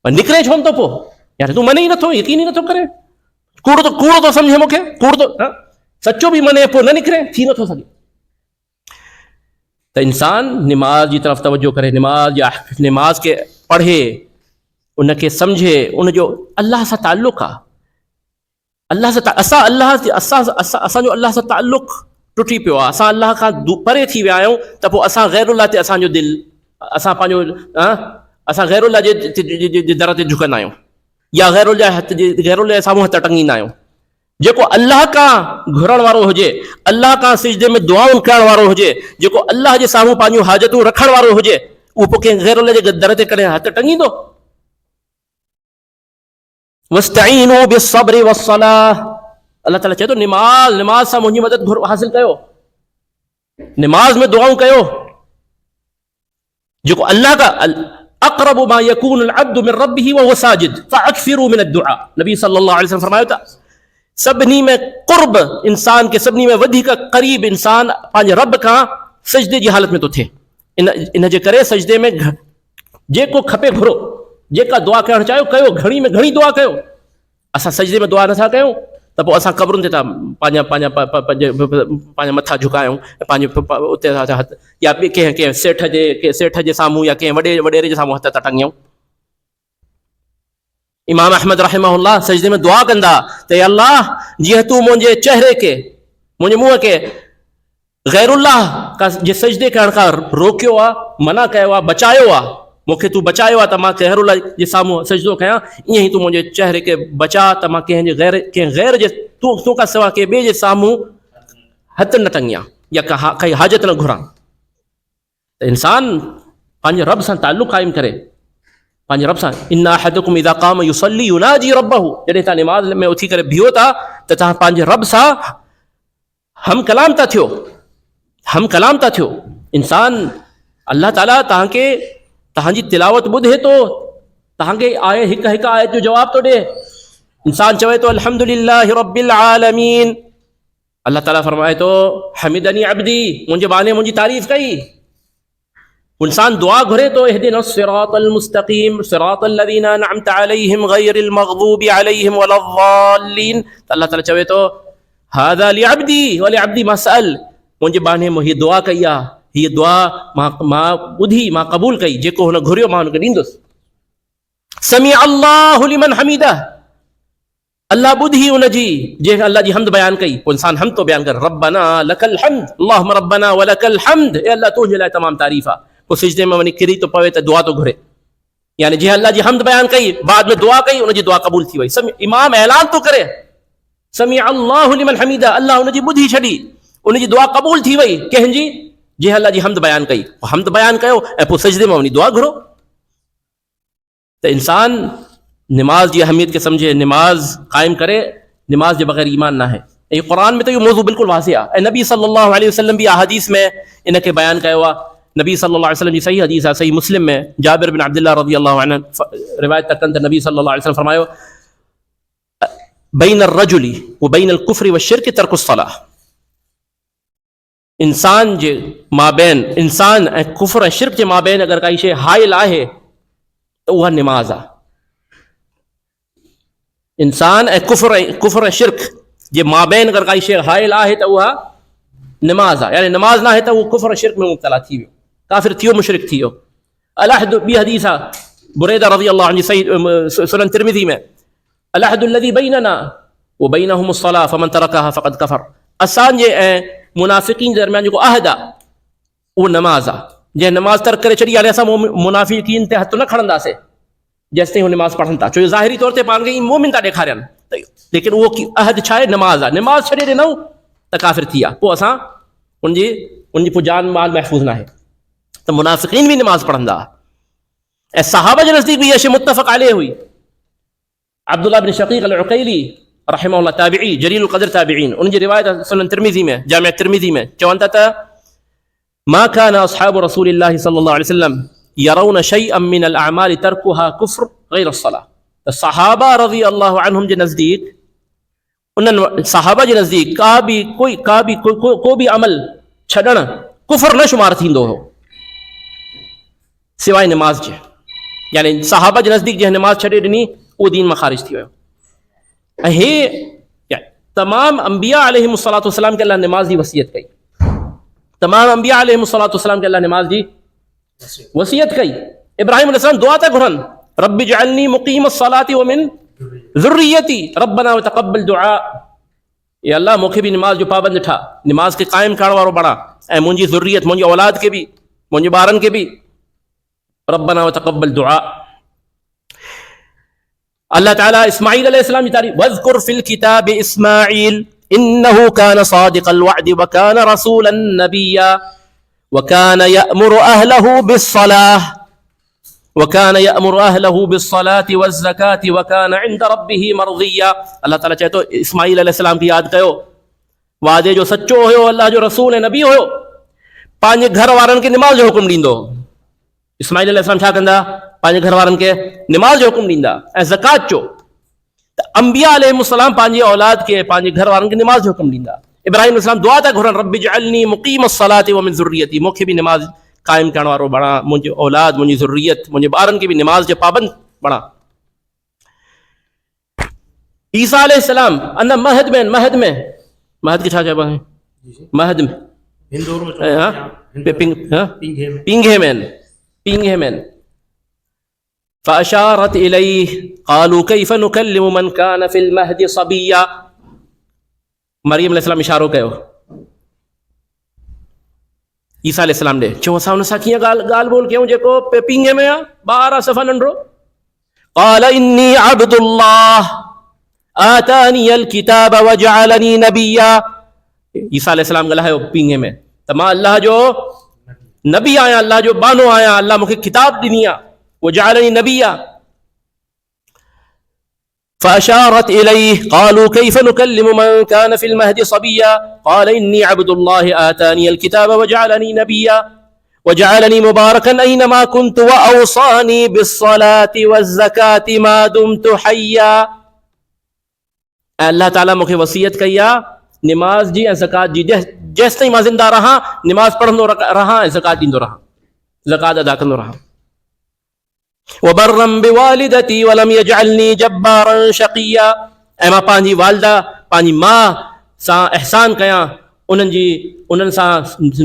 C: निकिरे छो नथो पोइ? यार तूं मने ई नथो, यकीन ई नथो करे, कूड़ो थो सम्झे मूंखे, कूड़ो थो, सचो बि मने पोइ न निकिरे, थी नथो सघे। त इंसान निमाज़ जी तरफ़ तवज्जो करे, निमाज़ खे पढ़े, उनखे सम्झे, उनजो अल्लाह सां ताल्लुक़ आहे। अल्लाह सां असांजो अल्लाह सां ताल्लुक़ टुटी पियो आहे। असां अल्लाह खां परे थी विया आहियूं, त पोइ असां गैरुल्लाह ते असांजो दिलि, असां गैरुल्लाह जे दर ते झुकंदा आहियूं, या गैरुल्लाह जे साम्हूं हथ टंगींदा आहियूं। जेको अल्लाह खां घुरण वारो हुजे, अल्लाह खां सिजदे में दुआऊं करण वारो हुजे, जेको अल्लाह जे साम्हूं पंहिंजूं हाजतूं रखण वारो हुजे, उहो पोइ कंहिं गैरुल्लाह जे दर ते कॾहिं हथ टंगींदो? वस्तईनू बिस्सब्रि वस्सलाह। अल्लाह ताला चए थो निमाज़ सां मुंहिंजी मदद हासिल कयो, निमाज़ में दुआऊं कयो। जेको अल्लाह का अक़रबु मा यकूनु अल अब्दु मिन रब्बिही व हुव साजिद फअक्सिरू मिन अद्दुआ। नबी सल्लल्लाहु अलैहि वसल्लम फरमायो था, सभिनी में क़ुर्ब इंसान खे, सभिनी में वधीक क़रीब इंसान पंहिंजे रब खां सजदे जी हालत में थो थिए। इन जे करे सजदे में जेको खपे घुरो, जेका दुआ करणु चाहियो कयो, घणी में घणी दुआ कयो। असां सजदे में दुआ नथा कयूं त पोइ असां क़बरुनि ते था पंहिंजा मथा झुकायूं, पंहिंजे उते हथ, या कंहिं सेठ जे साम्हूं या कंहिं वॾेरे जे साम्हूं हथ था टंगियूं। इमाम अहमद रहमहुल्लाह सजदे में दुआ कंदा त अल्लाह, जीअं तूं मुंहिंजे चेहरे खे, मुंहिंजे मुंहं खे गैरुल्लाह जे सजदे करण खां रोकियो आहे, मना कयो आहे, बचायो आहे, मूंखे तूं बचायो आहे त मां गैरुल्ला जे साम्हूं सजदो कयां, ईअं ई तूं मुंहिंजे चहिरे खे बचा त मां कंहिं गैर जे तूं खां सवाइ कंहिं ॿिए जे साम्हूं हथु न टंगियां या काई हाजत न घुरां। त इंसान पंहिंजे रब सां ताल्लुक़ क़ाइमु करे, पंहिंजे रब सां, इन्ना अहदकुम इज़ा क़ाम युसल्ली युनाजी रब्बहू, जॾहिं तव्हां निमाज़ में उथी करे बीहो था त तव्हां पंहिंजे रब सां हम कलाम था थियो। इंसान अल्लाह ताला तव्हांखे तव्हांजी तिलावत ॿुधे थो, तव्हांखे हिकु हिकु आयत जो जवाब थो ॾिए। इंसान चवे थो अल्हम्दुलिल्लाहि रब्बिल आलमीन, अल्लाह ताला फरमाए थो हमिदनी अब्दी, मुंहिंजे बाने मुंहिंजी तारीफ़ कई। इंसान दुआ घुरे थो इहदिनस सिरातल मुस्तकीम सिरातल लज़ीना अनअमत अलैहिम गैरिल मग़ज़ूबि अलैहिम वलद्दाल्लीन। त अल्लाह ताला चवे थो हाज़ा लिअब्दी व लिअब्दी मा सअल, मुंहिंजे बाने मूं हीअ दुआ कई आहे, हीअ दुआ मां ॿुधी, मां क़बूल कई, जेको हुन घुरियो मां हुनखे ॾींदुसि। समी अल्लाहु लिमन हमीदह, अल्लाह ॿुधी उनजी जंहिं अल्लाह जी हमद बयानु कई। पोइ इंसान हमद तो बयानु कर, रब्बना लकल हम्द अल्लाहुम्मा रब्बना व लकल हम्द, ए अल्लाह तुंहिंजे लाइ तमामु तारीफ़ आहे। पोइ सिजदे में वञी किरी तो पवे त दुआ तो घुरे, यानी जंहिं अल्लाह जी हमद बयानु कई बाद में दुआ कई, उनजी दुआ क़बूल थी वई। इमाम ऐलान तो करे समी अल्लाहु लिमन हमीदा, अल्लाह उनजी ॿुधी छॾी, उनजी दुआ क़बूल थी वई। कंहिंजी? जंहिं अल्लाह जी हमद बयानु कई, हमद बयानु कयो ऐं पोइ सजदे में वञी दुआ घुरो। त इंसान निमाज़ जी अहमियत खे सम्झे, निमाज़ क़ाइमु करे, निमाज़ जे बग़ैर ईमान न आहे। ऐं क़ुरान में त इहो मौज़ू बिल्कुलु वाज़िह आहे, ऐं नबी सल्लल्लाहु अलैहि वसल्लम बि अहादीस में इनखे बयानु कयो आहे। नबी सल्लल्लाहु अलैहि वसल्लम जी सही हदीस आहे, सही मुस्लिम में, जाबिर बिन अब्दुल्लाह रज़ियल्लाहु अन्हु रिवायत था कनि त नबी सल्लल्लाहु अलैहि वसल्लम फरमायो बैन अर्रजुली व बैन अल कुफ्रि व शिर्क तर्कुस सलाह, इंसान जे माबैन, इंसान ऐं कुफ्र ऐं शिर्क जे माबैन अगरि काई शइ हाइल आहे त उहा निमाज़ आहे। इंसान ऐं कुफ्र ऐं शिर्क जे माबैन अगरि काई शइ हाइल आहे त उहा निमाज़ आहे, यानी निमाज़ न आहे त उहो कुफ्र ऐं शिर्क में मुब्तला थी वियो, काफ़िर थियो, मुशरिक थी वियो। अलहद ॿी हदीस आहे बुरैदा रज़ियल्लाहु अन्हु जी सही सुनन तिरमिज़ी में, अलहदुल्लज़ी बैनना व बैनहुम अस्सलाह फमन तरकहा फ़क़द कफ़र, असांजे ऐं मुनाफ़िक़ीन जे दरमियान जेको अहद आहे उहो नमाज़ आहे। जंहिं नमाज़ तर्क करे छॾी, हाणे असां मुनाफ़िक़ीन ते हथु न खणंदासीं जेसिताईं उहो नमाज़ पढ़नि था, छो जो ज़ाहिरी तौर ते पाण खे मोमिन था ॾेखारियनि, लेकिन उहो अहद छा आहे? नमाज़ आहे। नमाज़ छॾे ॾिनऊं त काफ़िर थी विया, पोइ असां उनजी पोइ जान माल महफ़ूज़ न आहे। त मुनाफ़िक़ीन बि नमाज़ पढ़ंदा। ऐं सहाबा जे नज़दीक बि इहा शइ मुत्तफ़क़ अलैह हुई। अब्दुल्लाह बिन शक़ीक़ अल-उक़ैली रहमहुल्लाह ताबिई, जलीलुल क़द्र ताबिईन, उनजी रिवायत सुनन तिरमिज़ी में, जामिअ तिरमिज़ी में चवनि था त मा कान अस्हाबु रसूलिल्लाहि सल्लल्लाहु अलैहि वसल्लम यरौन शैअन मिनल अअमालि तर्कुहा कुफ्र गैर अस्सलाह। त सहाबा रज़ियल्लाहु अन्हुम जे नज़दीक, उन्हनि सहाबा जे नज़दीक को बि अमल छॾणु कुफ्र न शुमार थींदो हो सिवाय नमाज जे। यानी सहाबा जे नज़दीक जंहिं नमाज छॾे ॾिनी उहो दीन मां ख़ारिज थी वियो। ऐं हे तमामु अंबिया अलैहिमुस्सलातु वस्सलाम खे अल्लाह नमाज जी वसियत कई, तमामु अंबिया अलैहिमुस्सलातु वस्सलाम खे अल्लाह नमाज जी वसियत कई। इब्राहिम अलैहिस्सलाम दुआ था घुरनि, रब्बि जअलनी मुक़ीमस सलाति व मिन ज़ुर्रियती रब्बना व तक़ब्बल दुआ, ये अल्लाह मूंखे बि नमाज जो पाबंद ठा, नमाज खे क़ाइमु करण वारो बणा, ऐं मुंहिंजी ज़ुर्रियत, मुंहिंजी औलाद खे बि, मुंहिंजे ॿारनि खे बि रब्बना व तक़ब्बल दुआ। अल्लाह ताला इस्माईल अलैहिस्सलाम जी तारीफ़, वज़कुर फिल किताब इस्माईल इन्नहु कान सादिक़ल वअद व कान रसूलन नबिय्या व कान यअमुरु अहलहु बिस्सलाह व कान यअमुरु अहलहु बिस्सलाति वज़्ज़काति व कान इंद रब्बिही मर्ज़िय्या। अल्लाह ताला चए थो इस्माईल अलैहिस्सलाम खे यादि कयो, वादे जो सच्चो हुयो, अल्लाह जो रसूल ऐं नबी हुयो, पंहिंजे घर वारनि खे निमाज़ जो हुकुम ॾींदो। इस्माईल अलैहिस्सलाम छा कंदा? पंहिंजे घर वारनि खे निमाज़ जो हुकुम ॾींदा ऐं ज़कात जो। त अंबिया अलैहिमुस्सलाम पंहिंजी औलाद खे, पंहिंजे घर वारनि खे निमाज़ जो हुकुम ॾींदा। इब्राहिम अलैहिस्सलाम दुआ था घुरनि, रब्बि जअलनी मुक़ीमस सलाति व मिन ज़ुर्रियती, मूंखे बि निमाज़ क़ाइमु करण वारो बणा, मुंहिंजी औलाद, मुंहिंजी ज़ुर्रियत, मुंहिंजे ॿारनि खे बि निमाज़ जो पाबंद बणा। ईसा अलैहिस्सलाम अञा महद खे छा चइबो आहे? महद में, पींघे में फ़अशारत इलैहि क़ालू कैफ़ नुकल्लिमु मन कान फ़िल महदि सबिय्या। मरियम अलैहिस्सलाम इशारो कयो, ईसा अलैहिस्सलाम ने चो असां हुन सां कीअं ॻाल्हि ॿोल कयूं जेको पींगे में आहे, ॿार आहे सफ़ा नंढड़ो। क़ाल इन्नी अब्दुल्लाह आतानियल किताब वजअलनी नबिया। ईसा अलैहिस्सलाम ॻाल्हायो पींगे में त मां अल्लाह जो नबी आहियां, अल्लाह जो बानो आहियां, अल्लाह मूंखे किताब ॾिनी आहे, वजअलनी नबिया। فأشارت إليه قالوا كيف نكلم من كان في المهد صبيا قال إني عبد الله آتاني الكتاب وجعلني نبيا وجعلني مباركا أينما كنت وأوصاني بالصلاة والزكاة ما دمت حيا। अल्लाह ताला मूंखे वसीयत कई आहे निमाज़ जी ऐं ज़कात जी, जेसि ताईं मां ज़िंदा रहां निमाज़ पढ़ंदो रहां ऐं ज़कात ॾींदो रहां, ज़कात अदा कंदो रहां। वबर्रम बिवालिदती वलम यजअलनी जब्बारन शकिया। ऐं मां पंहिंजी वालिदा पंहिंजी माउ सां एहसान कयां, उन्हनि सां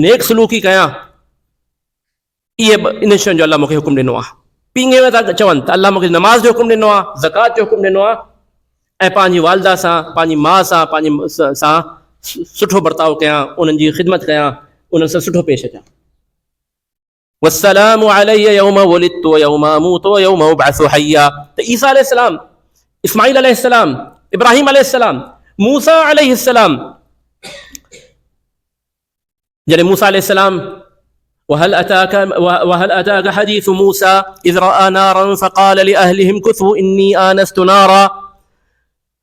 C: नेक सलूकी कयां। इहे इन शयुनि जो अल्लाह मूंखे हुकुम ॾिनो आहे। पींगे में था चवनि त अल्लाह मूंखे नमाज़ जो हुकुम ॾिनो आहे, ज़कात जो हुकुम ॾिनो आहे ऐं पंहिंजी वालिदा सां पंहिंजी माउ सां पंहिंजी सां सुठो बर्ताव कयां, उन्हनि जी ख़िदमत कयां, उन्हनि सां सुठो पेश अचां। वस्सलामु अलैया यौम वुलिदतु व यौम अमूतु व यौम उबअसु हय्या। त ईसा अलैहिस्सलाम, इस्माइल अलैहिस्सलाम, इब्राहिम अलैहिस्सलाम, मूसा अलैहिस्सलाम, जॾहिं मूसा अलैहिस्सलाम वहल अताक हदीस मूसा इज़ रअा नारन फ़क़ाल लिअहलिहिम कुथू इन्नी आनस्तु नारा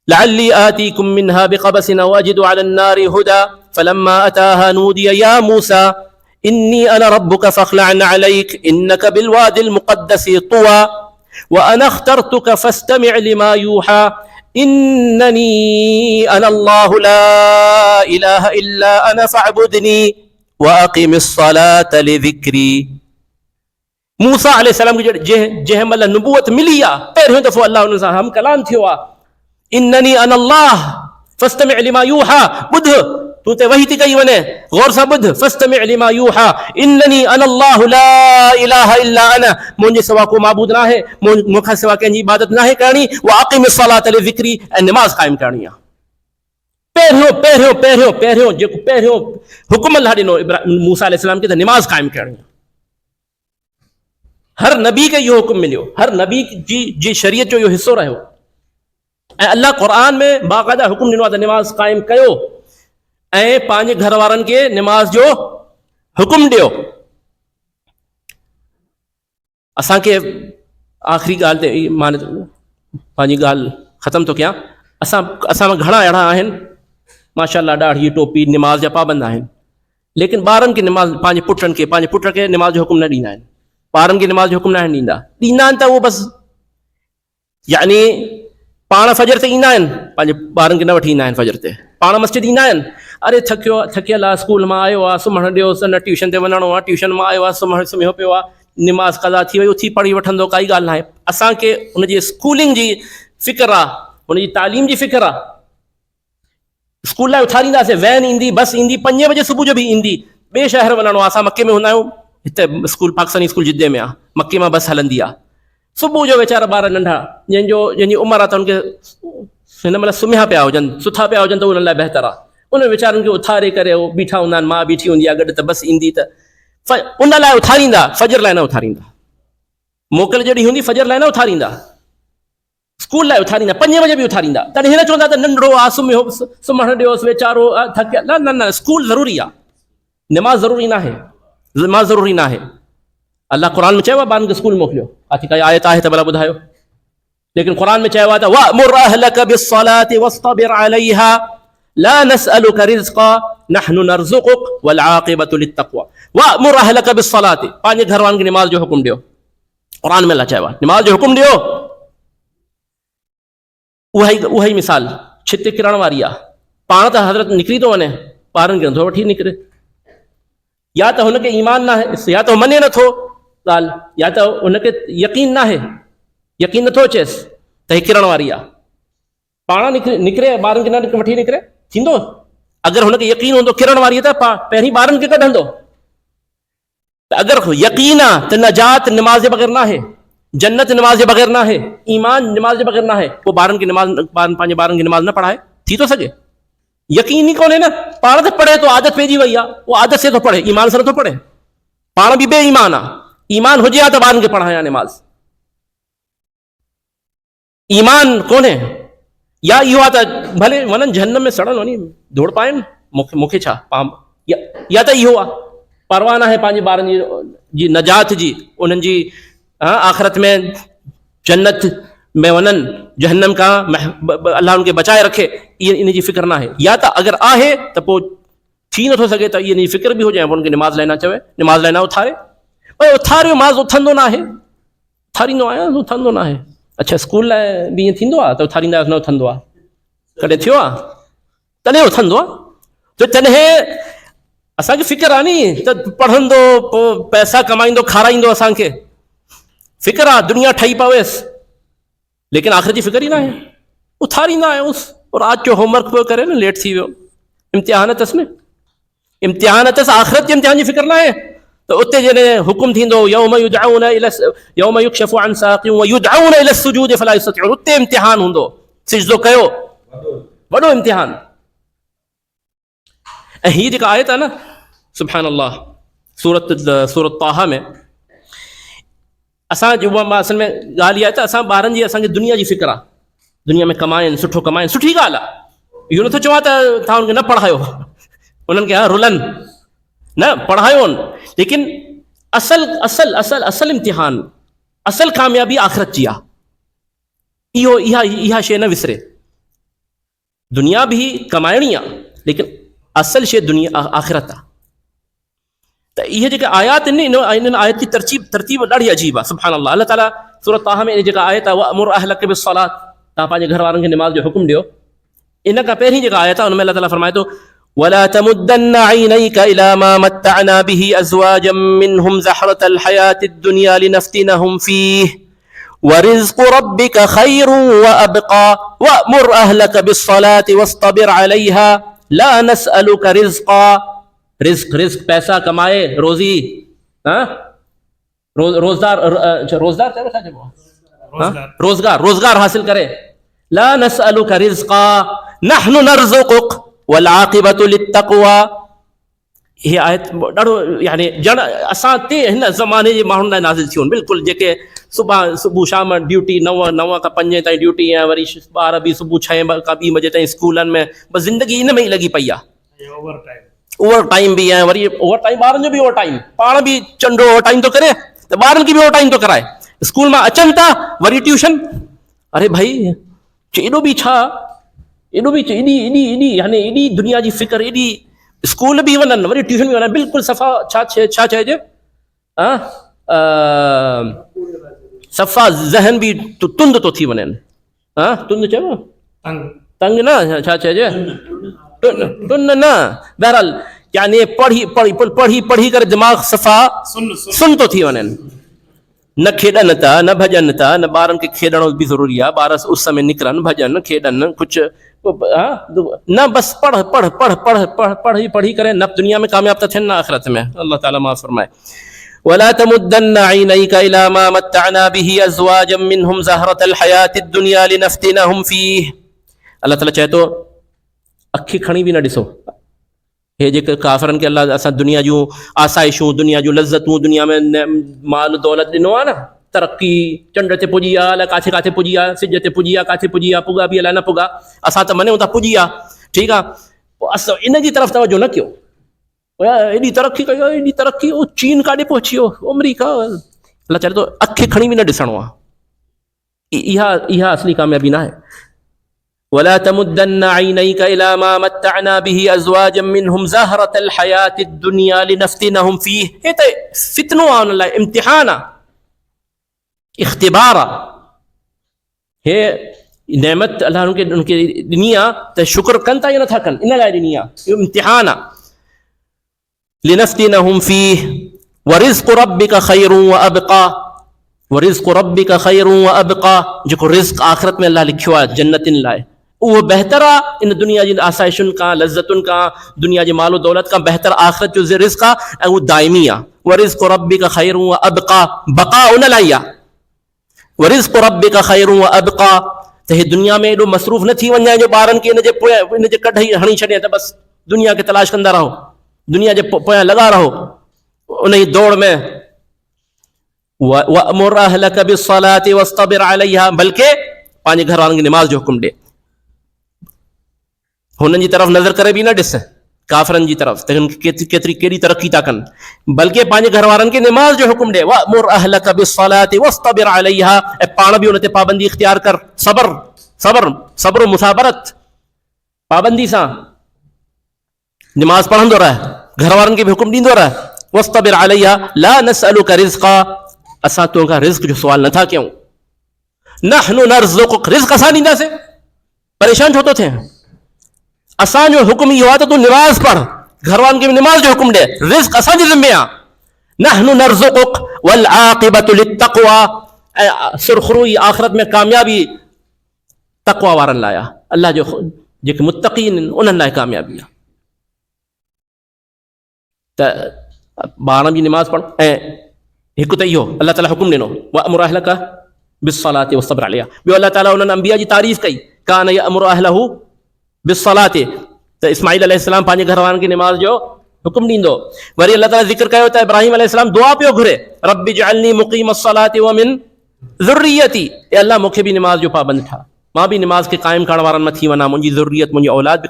C: लअल्ली आतीकुम मिन्हा बिक़बसिन अव अजिदु अला अन्नारि हुदा फलम्मा अताहा नूदिया या मूसा इन्नी अना रब्बुक फ़ख़्लअन अलैक इन्नक बिलवादिल मुक़द्दसि तुवा व अना अख़्तरतुक फ़स्तमिअ लिमा यूहा इन्ननी अना अल्लाहु ला इलाहा इल्ला अना फ़अब्दुनी व अक़िमिस सलात लिज़िक्री। मूसा अलैहिस्सलाम खे जंहिं महिल नुबूअत मिली आहे पहिरियों दफ़ो अल्लाह हुन सां हम कलाम थियो आहे। इन्ननी अना अल्लाह फ़स्तमिअ लिमा यूहा, ॿुध तूं ते वही थी कई वञे, गौर सां ॿुध। फ़स्तमिअ लिमा यूहा इन्ननी अना अल्लाहु ला इलाहा इल्ला अना, मुंहिंजे सिवा को माबूद न आहे, मूंखां सिवा कंहिंजी इबादत न आहे करणी। व अक़िमिस सलात लिज़िक्री, ऐं निमाज़ क़ाइमु करणी आहे। पहिरियों जेको पहिरियों हुकुम अल्लाह ॾिनो मूसा अलैहिस्सलाम खे त निमाज़ क़ाइमु करणी आहे। हर नबी खे इहो हुकुम मिलियो, हर नबी जी शरीयत जो इहो हिसो रहियो ऐं अल्लाह क़ुरान में बाक़ाइदा हुकुम ॾिनो आहे त निमाज़ क़ाइमु कयो ऐं पंहिंजे घर वारनि खे निमाज़ जो हुकुम ॾियो। असांखे आख़िरी ॻाल्हि ते मां पंहिंजी ॻाल्हि ख़तमु थो कयां। असां में घणा अहिड़ा आहिनि माशाअल्लाह ॾाढी टोपी निमाज़ जा पाबंद आहिनि, लेकिन ॿारनि खे निमाज़, पंहिंजे पुट खे निमाज़ जो हुकुम न ॾींदा आहिनि, ॿारनि खे निमाज़ जो हुकुम न ॾींदा आहिनि त उहो बसि यानी पाण फजर ते ईंदा आहिनि, पंहिंजे ॿारनि खे न वठी ईंदा आहिनि फजर ते, पाण मस्जिद ईंदा आहिनि, अरे थकियल आहे, स्कूल मां आयो आहे, सुम्हणु ॾियोसि, न ट्यूशन ते वञिणो आहे, ट्यूशन मां आयो आहे, सुम्हियो पियो आहे, निमाज़ क़ज़ा थी वई, उथी पढ़ी वठंदो, काई ॻाल्हि न आहे। असांखे हुनजी स्कूलिंग जी फ़िक्र आहे, हुनजी तालीम जी फ़िक्र आहे। स्कूल लाइ उथारींदासीं, वैन ईंदी, बस ईंदी, 5 बजे सुबुह जो बि ईंदी, ॿिए शहर वञिणो आहे, असां मके में हूंदा आहियूं, हिते स्कूल पाकिस्तानी स्कूल जिद्दे में आहे, मके मां बस हलंदी आहे। सुबुह जो वीचारा ॿार नंढा जंहिंजी उमिरि आहे त उनखे हिन महिल सुम्हिया पिया हुजनि, सुथा पिया हुजनि त उन्हनि लाइ बहितर आहे। उन वीचारनि खे उथारे करे उहो बीठा हूंदा आहिनि, माउ बीठी हूंदी आहे गॾु, त बसि ईंदी त उन लाइ उथारींदा, फजर लाइ न उथारींदा। मोकल जॾहिं हूंदी फजर लाइ न उथारींदा, स्कूल लाइ उथारींदा, 5 बजे बि उथारींदा। तॾहिं हिन चवंदा त नंढड़ो आहे, सुम्हणु ॾियोसि वीचारो थकियल, न, स्कूल ज़रूरी आहे, निमाज़ ज़रूरी न आहे, निमाज़ ज़रूरी न आहे। अल्लाह क़ुरान में चयो आहे ॿारनि खे स्कूल मोकिलियो, काथी काई आयत आहे त भला ॿुधायो। लेकिन क़ुरान में चयो आहे त वअमुर अहलक बिस्सलाति वस्तबिर अलैहा ला नसअलुक रिज़्क़ा नहनु नरज़ुकुक वल आक़िबतु लित्तक़वा। वअमुर अहलक बिस्सलाति, पंहिंजे घर वारनि खे निमाज़ जो हुकुम ॾियो। क़ुरान में अल्लाह चयो आहे निमाज़ जो हुकुम ॾियो। उहा ई मिसाल छित किरण वारी आहे। पाण त हज़रत निकिरी थो वञे, ॿारनि खे नथो वठी निकिरे, या त हुनखे ईमान न आहे, या त मञे नथो ॻाल्हि, या त हुनखे यकीन न आहे, यकीन नथो अचेसि त हीअ किरण वारी आहे। पाण निकिरे, ॿारनि खे न वठी निकिरे, थींदो? अगरि हुनखे यकीन हूंदो किरण वारी आहे त पहिरीं ॿारनि खे कढंदो। त अगरि यकीन आहे त नजात निमाज़ जे बग़ैर न आहे, जन्नत निमाज़ जे बग़ैर न आहे, ईमान निमाज़ जे बग़ैर न आहे, पोइ पंहिंजे ॿारनि खे निमाज़ न पढ़ाए? थी थो सघे? यकीन ई कोन्हे न। पाण ते पढ़े तो आदत पइजी वई आहे, वो आदत से तो पढ़े, ईमान से नथो पढ़े। पाण बि बेईमान आहे। ईमान हुजे हा त ॿारनि खे पढ़ाया निमाज़। ईमान कोन्हे या इहो आहे त भले वञनि जहन्नम में सड़नि, वञी धोड़ पाइनि, मूंखे छा या त इहो आहे परवाह न आहे पंहिंजे ॿारनि जी नजात जी, उन्हनि जी आख़िरत में जन्नत में वञनि, जहन्नम खां अल्लाह उनखे बचाए रखे, इन जी फिक्र न आहे। या त अगरि आहे त पोइ थी नथो सघे त इन जी फिक्र बि हुजे, उनखे निमाज़ लाइ न चवे, निमाज़ लाइ न उथारे। भई उथारियो माज़ उथंदो न आहे, उथारींदो आहियां उथंदो न आहे। अच्छा स्कूल लाइ बि ईअं थींदो आहे त उथारींदा न उथंदो आहे, कॾहिं थियो आहे? तॾहिं उथंदो आहे। त तॾहिं असांखे फिक्र आहे नी त पढ़ंदो, पोइ पैसा कमाईंदो, खाराईंदो असांखे, फिक्र आहे दुनिया ठही पवेसि, लेकिन आख़िर जी फिक्र ई न आहे। उथारींदा आहियूंसि और राति जो होमवर्क पियो करे न, लेट थी वियो, इम्तिहान अथसि न, इम्तिहान अथसि, आख़िरत जे इम्तिहान जी फिक्र न आहे। त उते जॾहिं हुकुम थींदो यौम युक्शफु अन साक़िन व युदअऊन इला सुजूद फला यस्ततिऊन, उते इम्तिहान हूंदो, सिजदो कयो, वॾो इम्तिहान। ऐं हीअ जेका आयत आहे न, सुभान अल्लाह, सूरत ताहा में असां जो असल में ॻाल्हि इहा आहे त असां ॿारनि जी असांखे दुनिया जी फिक्र आहे, दुनिया में कमाइनि, सुठो कमाइनि, सुठी ॻाल्हि आहे। इहो नथो चवां त तव्हां हुनखे न पढ़ायो, उन्हनि खे रुलन न पढ़ायो, लेकिन असल असल असल असल इम्तिहान, असल कामयाबी आख़िरत जी आहे। इहा शइ न विसरे। दुनिया बि कमाइणी आहे, लेकिन असल शइ दुनिया आख़िरत आहे। त इहे जेके आयात आहिनि, इन आयत जी तरतीब ॾाढी अजीब आहे। सुभान अल्लाह, अल्लाह ताला सूरत ताहा में जेका आयत आहे वअमुर अहलक बिस्सलात, तव्हां पंहिंजे घर वारनि खे निमाज़ जो हुकुम ॾियो। इन खां पहिरीं जेका आयत आहे उन में अल्लाह ताला फरमाए थो वला तमुद्दन ऐनैक इला मा मत्तअना बिही अज़वाजम मिनहुम ज़हरतल हयातिद दुनिया लिनफ्तिनहुम फीह वरिज़्क़ु रब्बिक खैरुन वअबक़ा वअमुर अहलक बिस्सलाति वस्तबिर अलैहा ला नसअलुका रिज़्क़ा। रिज़्क पैसा कमाए, रोज़ी, रोज़गार हासिल करे। ला नसअलुका रिज़्क़ा नहनु नरज़ुकुक वल आक़िबतु लित्तक़वा। हीअ आयत ॾाढो यानी ॼण असां ते हिन ज़माने जे माण्हुनि लाइ नाज़िल थियूं आहिनि। बिल्कुलु जेके सुबुह शाम ड्यूटी 9 खां 5 ताईं ड्यूटी, ऐं वरी ॿार बि सुबुह 6 खां 2 बजे ताईं स्कूलनि में, बसि ज़िंदगी इन में ई लॻी पई आहे। ओवर टाइम बि आहे, वरी ओवर टाइम ॿारनि जो बि ओवर टाइम, पाण बि चंडो ओवर टाइम थो करे त ॿारनि खे बि ओवर टाइम थो कराए। स्कूल मां अचनि था वरी ट्यूशन। अरे भाई एॾो बि छा, एॾो बि एॾी यानी एॾी दुनिया जी फिक्र, एॾी स्कूल बि वञनि वरी ट्यूशन बि वञनि, बिल्कुलु सफ़ा छा चइजे सफ़ा ज़हन बि तुंद थो थी वञनि। तुंद चइबो, तंग न, छा चइजे, टुन न, बहरहाल यानी पढ़ी करे दिमाग़ सफ़ा सुन थो थी वञनि। न खेॾनि था, न भॼनि था, न ॿारनि खे खेॾणो बि ज़रूरी आहे, ॿार उस में निकिरनि, भॼनि, खेॾनि, कुझु न, बसि पढ़ी करे न दुनिया में कामयाब था थियनि, न आख़िरत में। अल्लाह ताला माफ़ फरमाए वला तमुद्दन ऐनैक इला मा मत्तअना बिही अज़वाजम मिनहुम ज़हरतल हयातिद दुनिया लिनफ्तिनहुम फीह। अल्लाह ताला चए थो अखि खणी बि न ॾिसो। हे जेके काफ़रनि खे अल्लाह असां दुनिया जूं आसाइशूं, दुनिया जूं लज़तूं, दुनिया में माल दौलत ॾिनो आहे न, तरक़ी, चंड ते पुॼी आहे, अलाए किथे पुॼी आहे, सिज ते पुॼी आहे, किथे पुॼी आहे, पुॻा बि अलाए न पुॻा, असां त मञूं था पुॼी आहे, ठीकु आहे। पोइ असां इन जी तरफ़ तवजो न कयो। एॾी तरक़ी कई, एॾी तरक़ी, उहो चीन काॾे पहुची वियो, अमरीका। अल्लाह चए थो अखि खणी बि न ॾिसणो आहे। इहा असली कामयाबी न आहे। वला तमुद्दन ऐनैक इला मा मत्तअना बिही अज़वाजम मिनहुम ज़हरतल हयातिद दुनिया लिनफ्तिनहुम फीह। हे त फितनो आहे, उन लाइ इम्तिहान आहे, इख्तिबार आहे। हे नेमत अल्लाह उनखे ॾिनी आहे त शुक्र कनि था या नथा कनि, इन लाइ ॾिनी आहे, इहो इम्तिहान आहे। लिनफ्तिनहुम फीह वरिज़्क़ु रब्बिक खैरुन वअबक़ा। वरिज़्क़ु रब्बिक खैरुन वअबक़ा, जेको रिज़्क़ आख़िरत में अल्लाह लिखियो आहे जन्नतिन लाइ, उहो बहितर आहे इन दुनिया जी आसाइशुनि खां, लज़तुनि खां, दुनिया जे मालो दौलत खां बहितर आख़िरत जो रिज़्क़ आहे, ऐं उहो दाइमी आहे। वरिज़्क़ु रब्बिक खैरुन वअबक़ा, बक़ा उन लाइ आहे। वरिज़्क़ु रब्बिक खैरुन वअबक़ा, त हे दुनिया में एॾो मसरूफ़ न थी वञे जो ॿारनि खे इनजे कढ हणी छॾे त बसि दुनिया के तलाश कंदा रहो, दुनिया जे पोयां लगा रहो उन ही दौड़ में। वअमुर अहलक बिस्सलाति वस्तबिर अलैहा, बल्कि पंहिंजे घर वारनि खे निमाज़ जो हुकुम ॾे, हुननि जी तरफ़ नज़र करे बि न ॾिस काफ़िरनि जी तरफ़ त केतिरी केॾी तरक़ी था कनि, बल्कि पंहिंजे घर वारनि खे निमाज़ जो हुकुम ॾे। वअमुर अहलक बिस्सलाति वस्तबिर अलैहा, ऐं पाण बि उन ते पाबंदी इख्तियार कर, सब्र मुसाबरत, पाबंदी सां निमाज़ पढ़ंदो रह, घर वारनि खे बि हुकुम ॾींदो रह। वस्तबिर अलैहा ला नसअलुका रिज़्क़ा, असां तोखां रिज़्क़ जो सुवाल नथा कयूं। नहनु नरज़ुक़ुक, रिज़्क़ असां ॾींदासीं, परेशान छो थो थिए? असांजो हुकुम इहो आहे त तूं निमाज़ पढ़, घर वारनि खे बि निमाज़ जो हुकुम ॾे, रिज़्क़ असांजे ज़िम्मे आहे। नहनु नरज़ुक़ुक वल आक़िबतु लित्तक़वा, ऐं सुरख़ुरूई आख़िरत में कामयाबी तक़वा वारनि लाइ आहे, अल्लाह जो जेके मुत्तक़ीन आहिनि उन्हनि लाइ कामयाबी आहे। त ॿार बि निमाज़ पढ़, ऐं हिकु त इहो अल्लाह ताला हुकुम ॾिनो वअमुर अहलक बिस्सलाति वस्तबिर अलैहा। ॿियो अल्लाह ताला उन्हनि अंबिया जी तारीफ़ कई, कान यअमुरु अहलहु बिस्सलाति, त इस्माइल अलैहिस्सलाम पंहिंजे घर वारनि खे निमाज़ जो हुकुम ॾींदो। वरी अल्लाह ताला ज़िक्र कयो त इब्राहिम अलैहिस्सलाम दुआ पियो घुरे, रब्बि जअलनी मुक़ीमस्सलाति व मिन ज़ुर्रियती, ए अल्लाह मूंखे बि निमाज़ जो पाबंद ठा, मां बि निमाज़ खे क़ाइम करण वारनि में थी वञा, मुंहिंजी ज़ुर्रियत मुंहिंजी औलाद बि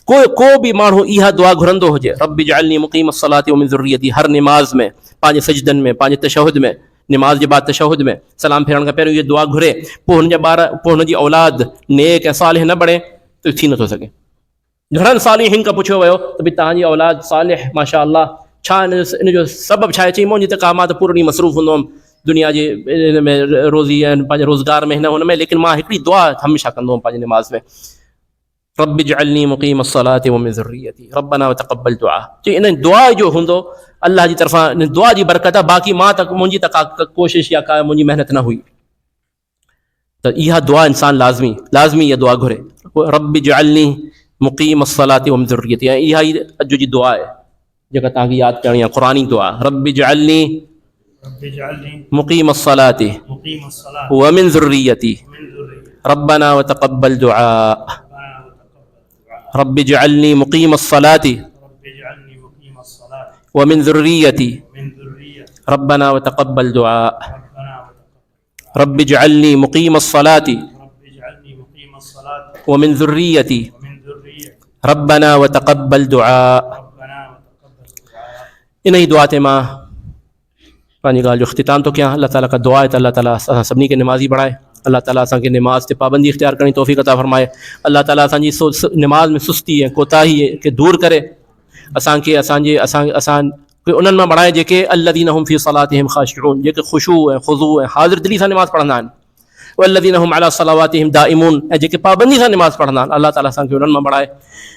C: को बि माण्हू इहा दुआ घुरंदो हुजे, रब्बि जअलनी मुक़ीमस्सलाति व मिन ज़ुर्रियती, हर निमाज़ में, पंहिंजे सजदनि में, पंहिंजे तशहुद में, निमाज़ जे बाद तशहुद में सलाम फेरण खां पहिरियों इहा दुआ घुरे, पोइ हुन जा ॿार, पोइ हुनजी औलाद नेक ऐं सालिह न बणे त थी नथो सघे। घणनि सालिहिन खां पुछियो वियो त भई तव्हांजी औलाद सालिह माशा अल्लाह, छा इन जो सबबु छा आहे? चई मुंहिंजी त का, मां त पूरो ॾींहुं मसरूफ़ हूंदो हुअमि दुनिया जे इन में, रोज़ी ऐं पंहिंजे रोज़गार में, हिन हुन में, लेकिन मां हिकिड़ी दुआ हमेशह कंदो हुअमि पंहिंजे निमाज़ में, रब्बि जअलनी मुक़ीमस्सलाति व मिन ज़ुर्रियती रब्बना व तक़ब्बल दुआ। चई इन दुआ जो हूंदो अल्लाह जी तरफ़ां, इन दुआ जी बरकत आहे, बाक़ी मां त मुंहिंजी त का कोशिशि या का मुंहिंजी महिनत न हुई। त इहा दुआ इंसान लाज़मी इहा दुआ घुरे, रब्बि जअलनी मुक़ीमस्सलाति व मिन ज़ुर्रियती, ऐं इहा ई अॼु जी दुआ आहे जेका तव्हांखे यादि करणी आहे, क़ुरानी दुआ, रब्बि जअलनी मुक़ीमस्सलाति व मिन ज़ुर्रियती रब्बना व तक़ब्बल दुआ, रब्बि जअलनी मुक़ीमस्सलाति व मिन ज़ुर्रियती रब्बना व तक़ब्बल दुआ, रब्बि जअलनी मुक़ीमस्सलाति व मिन ज़ुर्रियती रब्बना व तक़ब्बल दुआ। इन ही दुआ ते मां पंहिंजी ॻाल्हि जो इख़्तिताम थो कयां। अल्लाह ताला का दुआ आहे त अल्लाह ताला असां सभिनी खे निमाज़ी बणाए, अल्लाह ताला असांखे निमाज़ ते पाबंदी इख्तियार करणी तौफ़ीक़ अता फ़रमाए, अल्लाह ताला असांजी निमाज़ में सुस्ती ऐं कोताही खे दूर करे असांखे असां उन्हनि मां बणाए जेके अल्लज़ीना हुम फ़ी सलातिहिम ख़ाशिऊन, जेके ख़ुशू ऐं ख़ुज़ू ऐं हाज़िर दिली सां निमाज़ पढ़ंदा आहिनि, वल्लज़ीना हुम अला सलावातिहिम दाइमून, ऐं जेके पाबंदी सां निमाज़ पढ़ंदा आहिनि, अल्लाह ताला असांखे उन्हनि मां बणाए,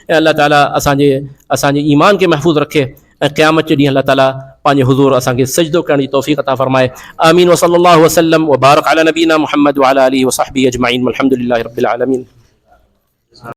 C: ऐं अल्लाह ताला असांजे ईमान खे महफ़ूज़ रखे, ऐं क़यामत जे ॾींहुं अल्लाह ताला पंहिंजे हुज़ूर असांखे सजदो करण जी तौफ़ीक़ अता फ़रमाए। आमीन व सल्लल्लाहु वसल्लम व बारक अला नबीना मुहम्मद व अला आलिहि व सहबिहि अजमईन, अल्हम्दुलिल्लाहि रब्बिल आलमीन।